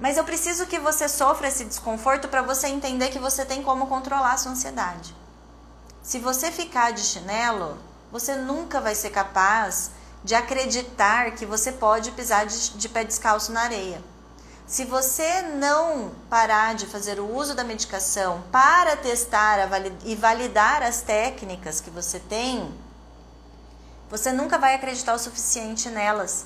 Mas eu preciso que você sofra esse desconforto para você entender que você tem como controlar a sua ansiedade. Se você ficar de chinelo, você nunca vai ser capaz de acreditar que você pode pisar de pé descalço na areia. Se você não parar de fazer o uso da medicação para testar e validar as técnicas que você tem, você nunca vai acreditar o suficiente nelas.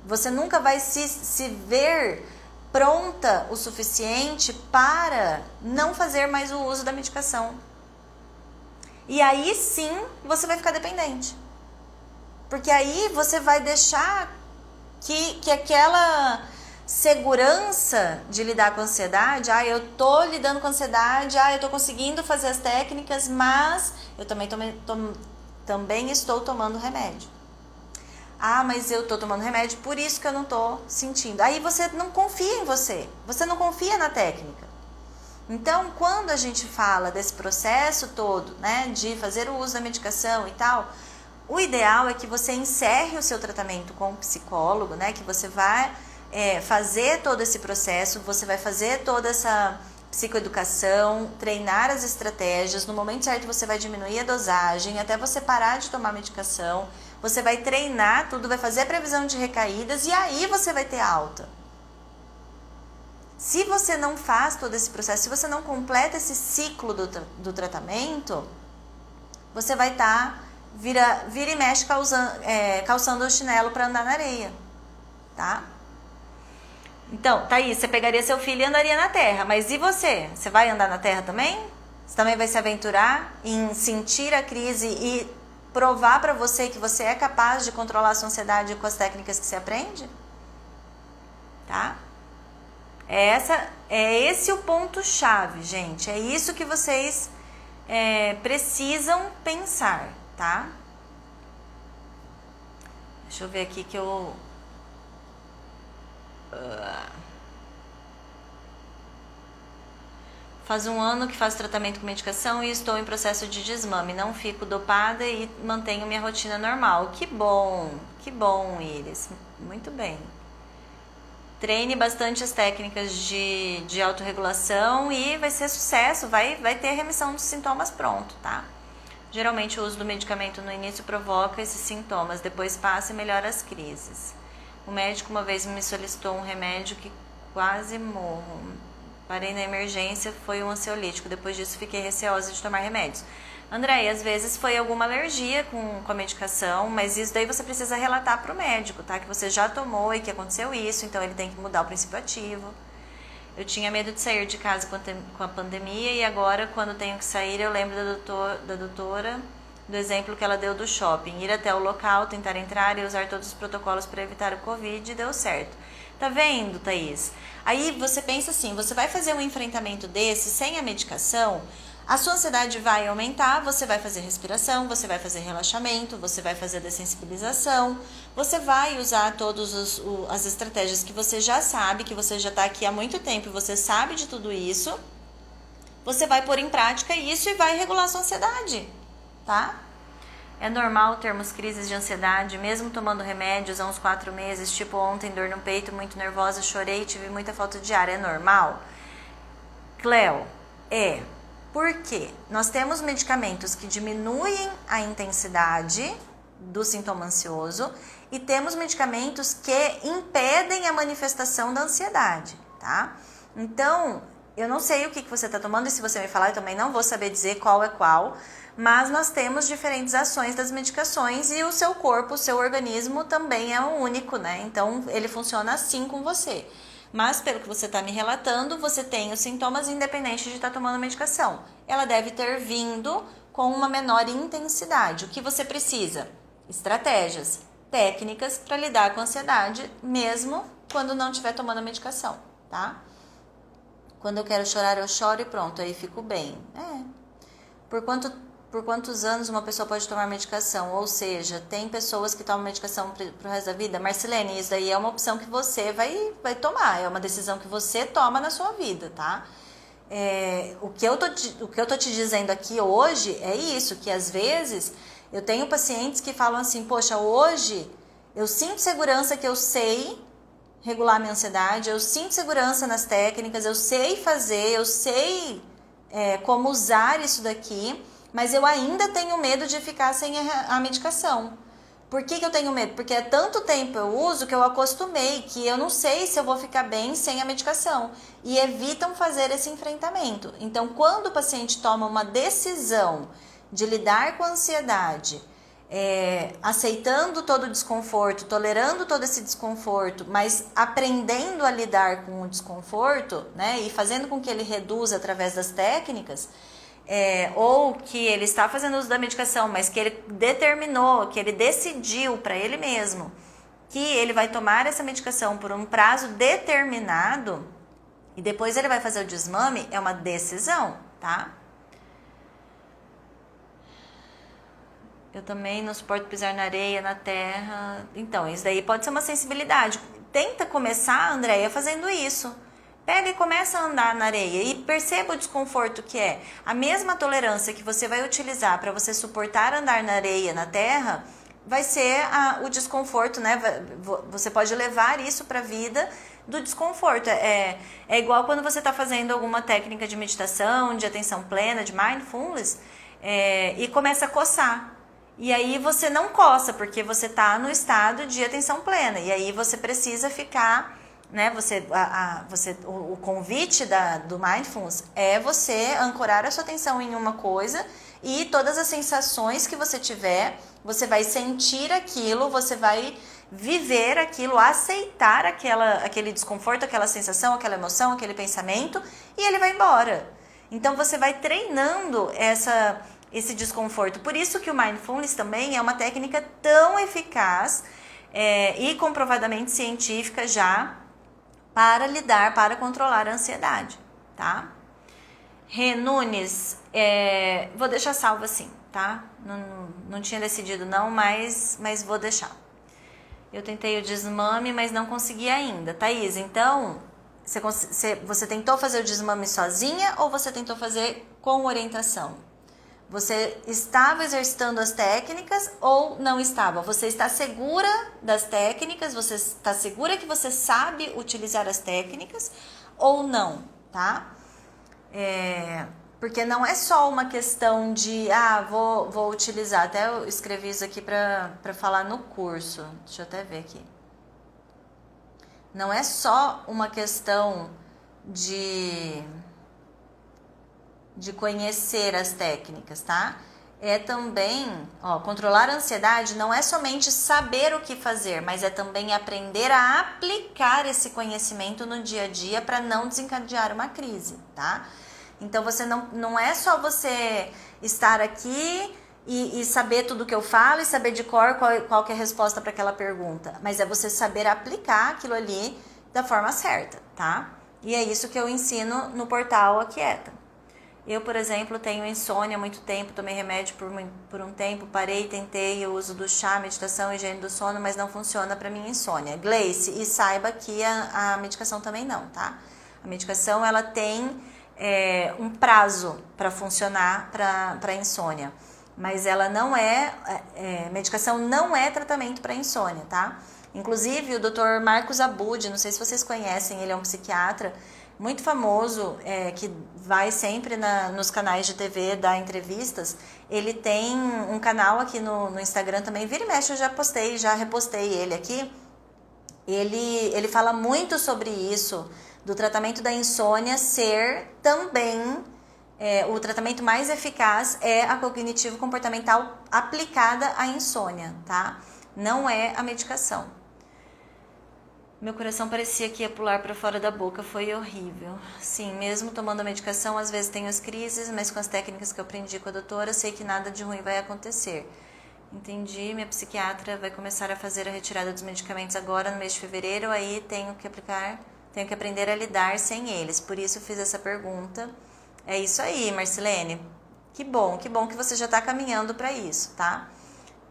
Você nunca vai se ver pronta o suficiente para não fazer mais o uso da medicação. E aí sim você vai ficar dependente. Porque aí você vai deixar que aquela segurança de lidar com a ansiedade, eu tô lidando com a ansiedade, eu tô conseguindo fazer as técnicas, mas eu também estou tomando remédio. Mas eu tô tomando remédio, por isso que eu não tô sentindo. Aí você não confia em você não confia na técnica. Então, quando a gente fala desse processo todo, né, de fazer o uso da medicação e tal, o ideal é que você encerre o seu tratamento com o psicólogo, né, que você vai fazer todo esse processo, você vai fazer toda essa psicoeducação, treinar as estratégias, no momento certo você vai diminuir a dosagem, até você parar de tomar medicação, você vai treinar tudo, vai fazer a previsão de recaídas e aí você vai ter alta. Se você não faz todo esse processo, se você não completa esse ciclo do tratamento, você vai estar vira e mexe calçando o chinelo para andar na areia, tá? Então, Thaís, você pegaria seu filho e andaria na terra, mas e você? Você vai andar na terra também? Você também vai se aventurar em sentir a crise e provar para você que você é capaz de controlar a sua ansiedade com as técnicas que você aprende? Tá? É esse o ponto-chave, gente. É isso que vocês precisam pensar, tá? Deixa eu ver aqui que eu... Faz um ano que faço tratamento com medicação e estou em processo de desmame. Não fico dopada e mantenho minha rotina normal. Que bom, Iris. Muito bem. Treine bastante as técnicas de autorregulação e vai ser sucesso, vai ter remissão dos sintomas pronto, tá? Geralmente o uso do medicamento no início provoca esses sintomas, depois passa e melhora as crises. O médico uma vez me solicitou um remédio que quase morro. Parei na emergência, foi um ansiolítico, depois disso fiquei receosa de tomar remédios. Andréia, às vezes foi alguma alergia com a medicação, mas isso daí você precisa relatar para o médico, tá? Que você já tomou e que aconteceu isso, então ele tem que mudar o princípio ativo. Eu tinha medo de sair de casa com a pandemia e agora, quando tenho que sair, eu lembro da doutora, do exemplo que ela deu do shopping. Ir até o local, tentar entrar e usar todos os protocolos para evitar o Covid e deu certo. Tá vendo, Thaís? Aí você pensa assim, você vai fazer um enfrentamento desse sem a medicação, a sua ansiedade vai aumentar, você vai fazer respiração, você vai fazer relaxamento, você vai fazer dessensibilização, você vai usar todas as estratégias que você já sabe, que você já está aqui há muito tempo e você sabe de tudo isso, você vai pôr em prática isso e vai regular a sua ansiedade, tá? É normal termos crises de ansiedade, mesmo tomando remédios há uns 4 meses, tipo ontem, dor no peito, muito nervosa, chorei, tive muita falta de ar, é normal? Cleo, Por quê? Nós temos medicamentos que diminuem a intensidade do sintoma ansioso e temos medicamentos que impedem a manifestação da ansiedade, tá? Então, eu não sei o que você está tomando e se você me falar, eu também não vou saber dizer qual é qual, mas nós temos diferentes ações das medicações e o seu corpo, o seu organismo também é único, né? Então, ele funciona assim com você. Mas, pelo que você está me relatando, você tem os sintomas independente de estar tomando medicação. Ela deve ter vindo com uma menor intensidade. O que você precisa? Estratégias, técnicas para lidar com a ansiedade, mesmo quando não estiver tomando a medicação, tá? Quando eu quero chorar, eu choro e pronto, aí fico bem. Por quantos anos uma pessoa pode tomar medicação? Ou seja, tem pessoas que tomam medicação pro resto da vida. Marcelene, isso daí é uma opção que você vai tomar. É uma decisão que você toma na sua vida, tá? O que eu tô te dizendo aqui hoje é isso, que às vezes eu tenho pacientes que falam assim, poxa, hoje eu sinto segurança que eu sei regular minha ansiedade, eu sinto segurança nas técnicas, eu sei fazer, eu sei como usar isso daqui, mas eu ainda tenho medo de ficar sem a medicação. Por que eu tenho medo? Porque há tanto tempo eu uso que eu acostumei, que eu não sei se eu vou ficar bem sem a medicação. E evitam fazer esse enfrentamento. Então, quando o paciente toma uma decisão de lidar com a ansiedade, aceitando todo o desconforto, tolerando todo esse desconforto, mas aprendendo a lidar com o desconforto, né, e fazendo com que ele reduza através das técnicas, ou que ele está fazendo uso da medicação, mas que ele determinou, que ele decidiu para ele mesmo que ele vai tomar essa medicação por um prazo determinado e depois ele vai fazer o desmame, é uma decisão, tá? Eu também não suporto pisar na areia, na terra. Então, isso daí pode ser uma sensibilidade. Tenta começar, Andréia, fazendo isso. Pega e começa a andar na areia e perceba o desconforto que é. A mesma tolerância que você vai utilizar para você suportar andar na areia, na terra, vai ser o desconforto, né? Você pode levar isso para a vida do desconforto. É igual quando você está fazendo alguma técnica de meditação, de atenção plena, de mindfulness, e começa a coçar. E aí você não coça, porque você está no estado de atenção plena. E aí você precisa ficar... Né, o convite do Mindfulness é você ancorar a sua atenção em uma coisa e todas as sensações que você tiver, você vai sentir aquilo, você vai viver aquilo, aceitar aquele desconforto, aquela sensação, aquela emoção, aquele pensamento e ele vai embora. Então você vai treinando esse desconforto. Por isso que o Mindfulness também é uma técnica tão eficaz e comprovadamente científica já, para controlar a ansiedade, tá? Rê Nunes, vou deixar salvo assim, tá? Não tinha decidido não, mas vou deixar. Eu tentei o desmame, mas não consegui ainda. Thaís, então, você tentou fazer o desmame sozinha ou você tentou fazer com orientação? Você estava exercitando as técnicas ou não estava? Você está segura das técnicas? Você está segura que você sabe utilizar as técnicas ou não, tá? Porque não é só uma questão de, vou utilizar. Até eu escrevi isso aqui para falar no curso. Deixa eu até ver aqui. Não é só uma questão de conhecer as técnicas, tá? É também, controlar a ansiedade não é somente saber o que fazer, mas é também aprender a aplicar esse conhecimento no dia a dia para não desencadear uma crise, tá? Então você não é só você estar aqui e saber tudo que eu falo e saber de cor qual que é a resposta para aquela pergunta, mas é você saber aplicar aquilo ali da forma certa, tá? E é isso que eu ensino no portal Aquieta. Eu, por exemplo, tenho insônia há muito tempo, tomei remédio por um tempo, parei, tentei o uso do chá, meditação, higiene do sono, mas não funciona para minha insônia. Gleice, e saiba que a medicação também não, tá? A medicação, ela tem um prazo para funcionar para insônia, mas ela não medicação não é tratamento para insônia, tá? Inclusive, o Dr. Marcos Abud, não sei se vocês conhecem, ele é um psiquiatra muito famoso, que vai sempre nos canais de TV dar entrevistas. Ele tem um canal aqui no Instagram também, vira e mexe, eu já repostei ele aqui. Ele fala muito sobre isso, do tratamento da insônia ser também, o tratamento mais eficaz é a cognitivo-comportamental aplicada à insônia, tá? Não é a medicação. Meu coração parecia que ia pular para fora da boca, foi horrível. Sim, mesmo tomando a medicação, às vezes tenho as crises, mas com as técnicas que eu aprendi com a doutora, sei que nada de ruim vai acontecer. Entendi, minha psiquiatra vai começar a fazer a retirada dos medicamentos agora no mês de fevereiro, aí tenho que aplicar tenho que aprender a lidar sem eles. Por isso eu fiz essa pergunta. É isso aí, Marcilene. Que bom que você já está caminhando para isso, tá?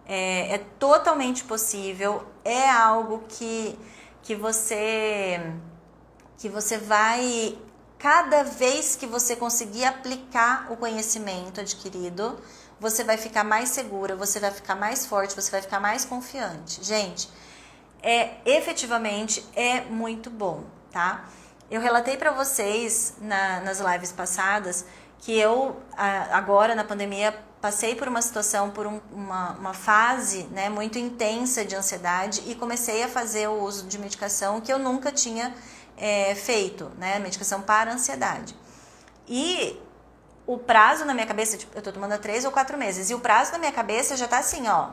É totalmente possível, é algo que você vai, cada vez que você conseguir aplicar o conhecimento adquirido, você vai ficar mais segura, você vai ficar mais forte, você vai ficar mais confiante. Gente, efetivamente é muito bom, tá? Eu relatei para vocês nas lives passadas que eu, agora na pandemia, passei por uma situação, por uma fase, né, muito intensa de ansiedade e comecei a fazer o uso de medicação que eu nunca tinha feito, né, medicação para ansiedade. E o prazo na minha cabeça, tipo, eu tô tomando há 3 ou 4 meses, e o prazo na minha cabeça já tá assim, ó,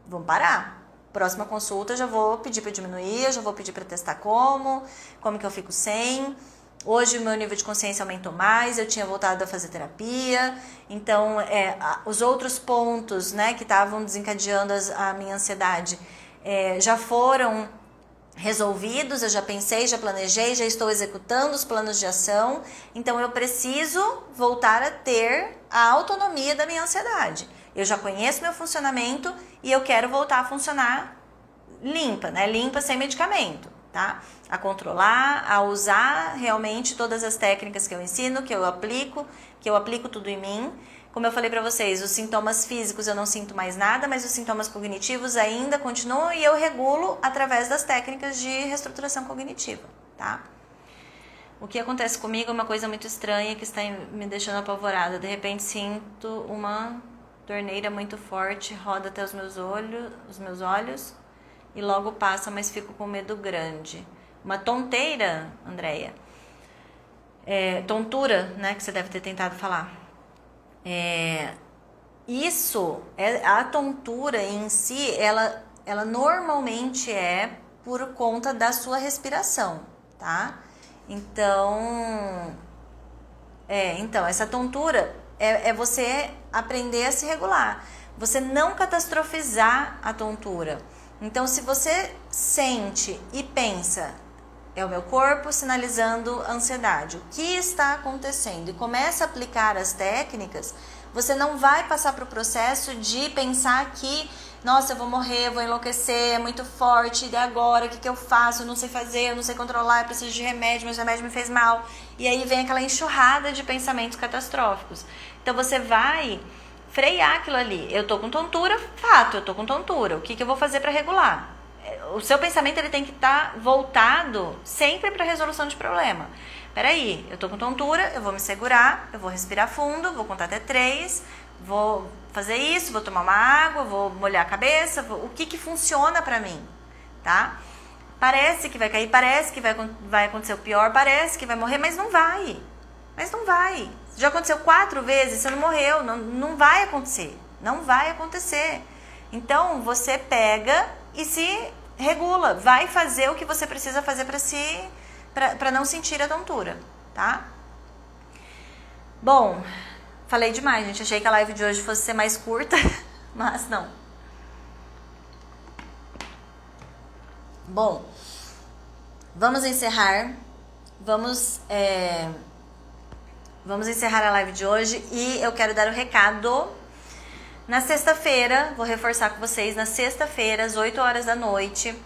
vamos parar. Próxima consulta eu já vou pedir para diminuir, eu já vou pedir para testar como que eu fico sem. Hoje o meu nível de consciência aumentou mais, eu tinha voltado a fazer terapia, então os outros pontos, né, que estavam desencadeando a minha ansiedade já foram resolvidos, eu já pensei, já planejei, já estou executando os planos de ação, então eu preciso voltar a ter a autonomia da minha ansiedade. Eu já conheço meu funcionamento e eu quero voltar a funcionar limpa, né? Limpa sem medicamento, tá? A controlar, a usar realmente todas as técnicas que eu ensino, que eu aplico tudo em mim. Como eu falei pra vocês, os sintomas físicos eu não sinto mais nada, mas os sintomas cognitivos ainda continuam e eu regulo através das técnicas de reestruturação cognitiva, tá? O que acontece comigo é uma coisa muito estranha que está me deixando apavorada. De repente sinto uma torneira muito forte, roda até os meus olhos e logo passa, mas fico com medo grande. Uma tonteira, Andréia. Tontura, né, que você deve ter tentado falar. A tontura em si, ela normalmente é por conta da sua respiração, tá? Então, essa tontura é você aprender a se regular. Você não catastrofizar a tontura. Então, se você sente e pensa, é o meu corpo sinalizando ansiedade, o que está acontecendo? E começa a aplicar as técnicas, você não vai passar para o processo de pensar que, nossa, eu vou morrer, eu vou enlouquecer, é muito forte, e agora, o que eu faço? Eu não sei fazer, eu não sei controlar, eu preciso de remédio, mas o remédio me fez mal. E aí vem aquela enxurrada de pensamentos catastróficos. Então, você vai frear aquilo ali. Eu tô com tontura, fato, eu tô com tontura. O que eu vou fazer para regular? O seu pensamento ele tem que estar voltado sempre para a resolução de problema. Peraí, eu tô com tontura, eu vou me segurar, eu vou respirar fundo, vou contar até 3, vou fazer isso, vou tomar uma água, vou molhar a cabeça, o que funciona para mim, tá? Parece que vai cair, parece que vai acontecer o pior, parece que vai morrer, mas não vai. Mas não vai. Já aconteceu 4 vezes, você não morreu, não vai acontecer. Não vai acontecer. Então, você pega e se regula. Vai fazer o que você precisa fazer para não sentir a tontura, tá? Bom, falei demais, gente. Achei que a live de hoje fosse ser mais curta, mas não. Bom, vamos encerrar. Vamos encerrar a live de hoje e eu quero dar o recado. Na sexta-feira, vou reforçar com vocês, na sexta-feira, às 8 horas da noite,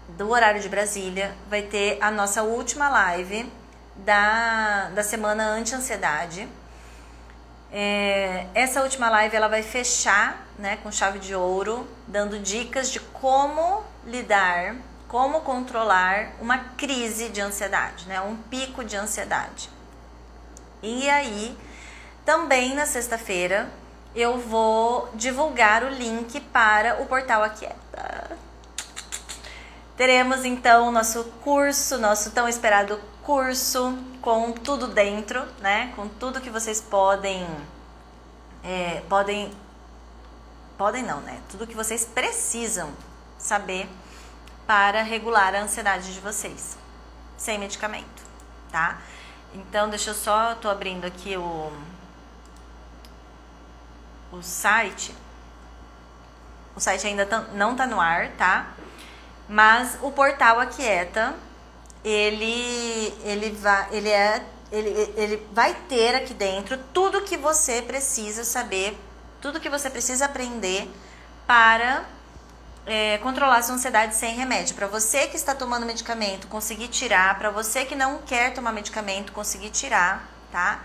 do horário de Brasília, vai ter a nossa última live da semana anti-ansiedade. Essa última live ela vai fechar, né, com chave de ouro, dando dicas de como lidar, como controlar uma crise de ansiedade, né, um pico de ansiedade. E aí, também na sexta-feira, eu vou divulgar o link para o portal Aquieta. Teremos então o nosso curso, nosso tão esperado curso, com tudo dentro, né? Com tudo que vocês podem não, né? Tudo que vocês precisam saber para regular a ansiedade de vocês, sem medicamento, tá? Então, tô abrindo aqui o site. O site ainda não tá no ar, tá? Mas o portal Aquieta ele vai ter aqui dentro tudo que você precisa saber, tudo que você precisa aprender para controlar a sua ansiedade sem remédio. Para você que está tomando medicamento, conseguir tirar. Para você que não quer tomar medicamento, conseguir tirar, tá?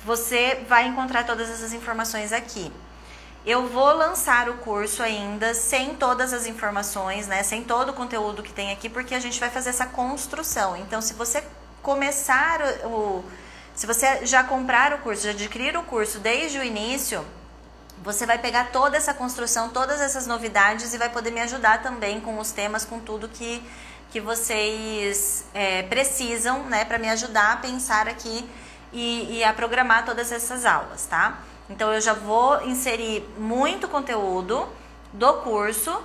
Você vai encontrar todas essas informações aqui. Eu vou lançar o curso ainda sem todas as informações, né? Sem todo o conteúdo que tem aqui, porque a gente vai fazer essa construção. Então, se você começar se você já comprar o curso, já adquirir o curso desde o início, você vai pegar toda essa construção, todas essas novidades e vai poder me ajudar também com os temas, com tudo que vocês precisam, né, para me ajudar a pensar aqui e a programar todas essas aulas, tá? Então eu já vou inserir muito conteúdo do curso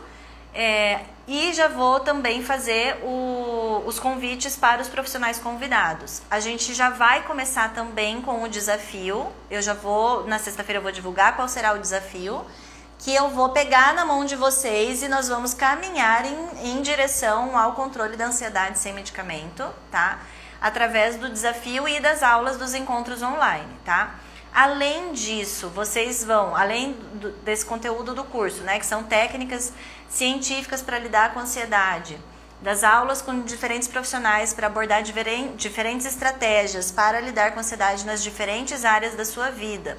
e já vou também fazer os convites para os profissionais convidados. A gente já vai começar também com o desafio. Na sexta-feira eu vou divulgar qual será o desafio, que eu vou pegar na mão de vocês e nós vamos caminhar em direção ao controle da ansiedade sem medicamento, tá? Através do desafio e das aulas dos encontros online, tá? Além disso, vocês vão, além desse conteúdo do curso, né, que são técnicas científicas para lidar com a ansiedade, das aulas com diferentes profissionais para abordar diferentes estratégias para lidar com a ansiedade nas diferentes áreas da sua vida,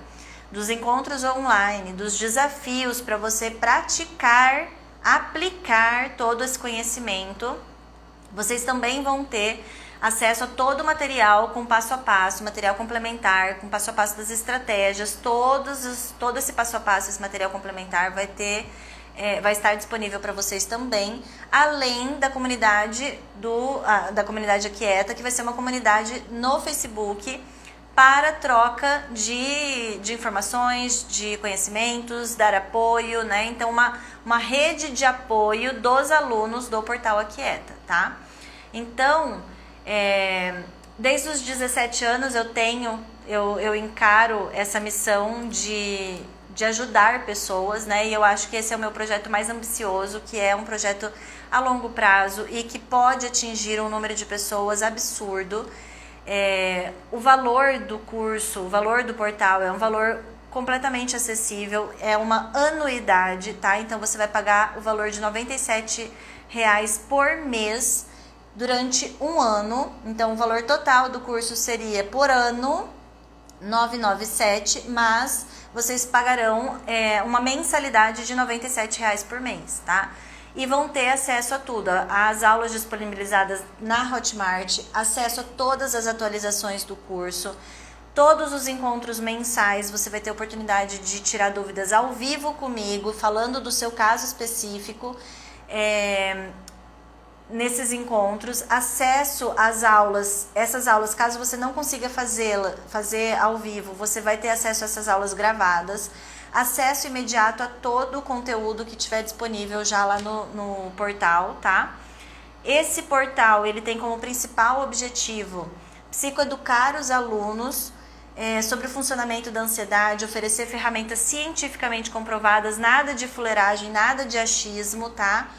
dos encontros online, dos desafios para você praticar, aplicar todo esse conhecimento, vocês também vão ter acesso a todo o material com passo a passo, material complementar, com passo a passo das estratégias, todo esse passo a passo, esse material complementar vai estar disponível para vocês também, além da comunidade da comunidade Aquieta, que vai ser uma comunidade no Facebook para troca de informações, de conhecimentos, dar apoio, né? Então uma rede de apoio dos alunos do portal Aquieta, tá? Então, desde os 17 anos eu encaro essa missão de ajudar pessoas, né? E eu acho que esse é o meu projeto mais ambicioso, que é um projeto a longo prazo e que pode atingir um número de pessoas absurdo. O valor do curso, o valor do portal é um valor completamente acessível, é uma anuidade, tá? Então você vai pagar o valor de R$ 97 por mês durante um ano. Então o valor total do curso seria por ano R$ 997, mas vocês pagarão uma mensalidade de R$ 97 por mês, tá? E vão ter acesso a tudo, as aulas disponibilizadas na Hotmart, acesso a todas as atualizações do curso, todos os encontros mensais, você vai ter a oportunidade de tirar dúvidas ao vivo comigo, falando do seu caso específico, nesses encontros, acesso às aulas, essas aulas, caso você não consiga fazer ao vivo, você vai ter acesso a essas aulas gravadas, acesso imediato a todo o conteúdo que tiver disponível já lá no portal, tá? Esse portal, ele tem como principal objetivo psicoeducar os alunos sobre o funcionamento da ansiedade, oferecer ferramentas cientificamente comprovadas, nada de fuleiragem, nada de achismo, tá?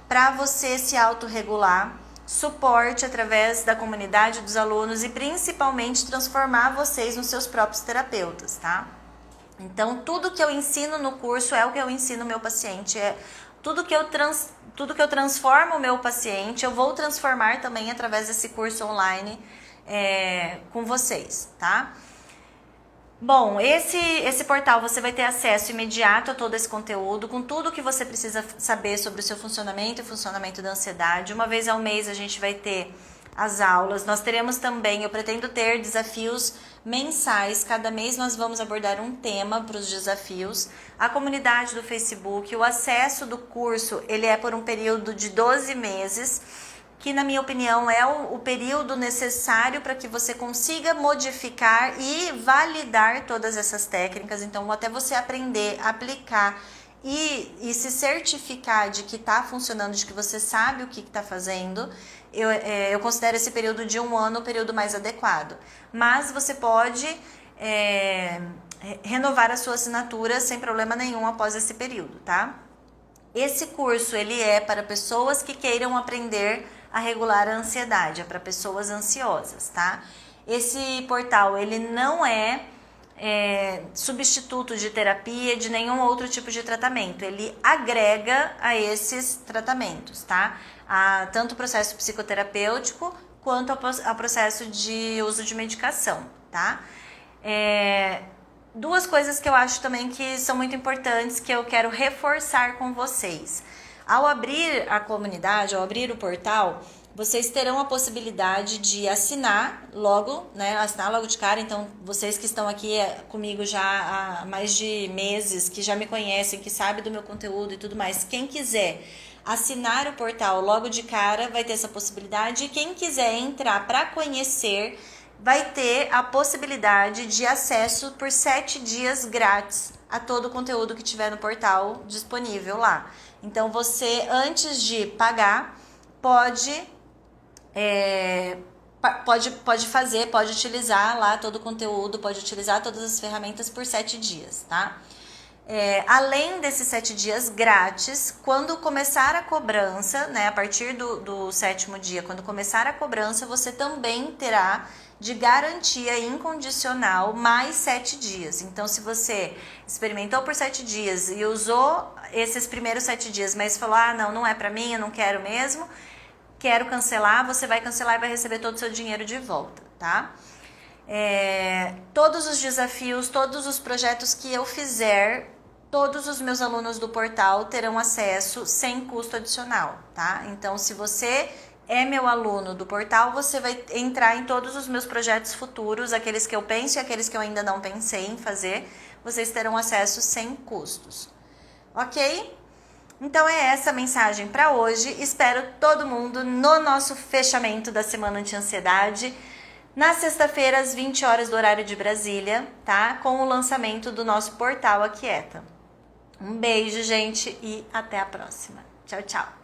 Para você se autorregular, suporte através da comunidade dos alunos e principalmente transformar vocês nos seus próprios terapeutas, tá? Então, tudo que eu ensino no curso é o que eu ensino o meu paciente, tudo que eu transformo o meu paciente, eu vou transformar também através desse curso online com vocês, tá? Bom, esse portal você vai ter acesso imediato a todo esse conteúdo, com tudo que você precisa saber sobre o seu funcionamento e funcionamento da ansiedade. Uma vez ao mês a gente vai ter as aulas, nós teremos também, eu pretendo ter desafios mensais, cada mês nós vamos abordar um tema para os desafios, a comunidade do Facebook, o acesso do curso, ele é por um período de 12 meses, que na minha opinião é o período necessário para que você consiga modificar e validar todas essas técnicas, então até você aprender, aplicar e se certificar de que está funcionando, de que você sabe o que está fazendo, eu considero esse período de um ano o período mais adequado. Mas você pode renovar a sua assinatura sem problema nenhum após esse período, tá? Esse curso, ele é para pessoas que queiram aprender a regular a ansiedade, é para pessoas ansiosas, tá? Esse portal, ele não é substituto de terapia, de nenhum outro tipo de tratamento. Ele agrega a esses tratamentos, tá? Tanto o processo psicoterapêutico quanto ao processo de uso de medicação, tá? Duas coisas que eu acho também que são muito importantes, que eu quero reforçar com vocês. Ao abrir a comunidade, ao abrir o portal, vocês terão a possibilidade de assinar logo, né? Assinar logo de cara. Então, vocês que estão aqui comigo já há mais de meses, que já me conhecem, que sabem do meu conteúdo e tudo mais, quem quiser assinar o portal logo de cara vai ter essa possibilidade. E quem quiser entrar para conhecer vai ter a possibilidade de acesso por 7 dias grátis a todo o conteúdo que tiver no portal disponível lá. Então, você, antes de pagar, pode utilizar lá todo o conteúdo, pode utilizar todas as ferramentas por 7 dias, tá? Além desses 7 dias grátis, quando começar a cobrança, né, a partir do 7º dia, quando começar a cobrança, você também terá de garantia incondicional mais 7 dias. Então, se você experimentou por 7 dias e usou esses primeiros 7 dias, mas falou, não é pra mim, eu não quero mesmo, quero cancelar, você vai cancelar e vai receber todo o seu dinheiro de volta, tá? Todos os desafios, todos os projetos que eu fizer, todos os meus alunos do portal terão acesso sem custo adicional, tá? Então, se você é meu aluno do portal, você vai entrar em todos os meus projetos futuros, aqueles que eu penso e aqueles que eu ainda não pensei em fazer, vocês terão acesso sem custos, ok? Então é essa a mensagem para hoje. Espero todo mundo no nosso fechamento da Semana Anti-Ansiedade, na sexta-feira, às 20 horas do horário de Brasília, tá? Com o lançamento do nosso portal Aquieta. Um beijo, gente, e até a próxima. Tchau, tchau.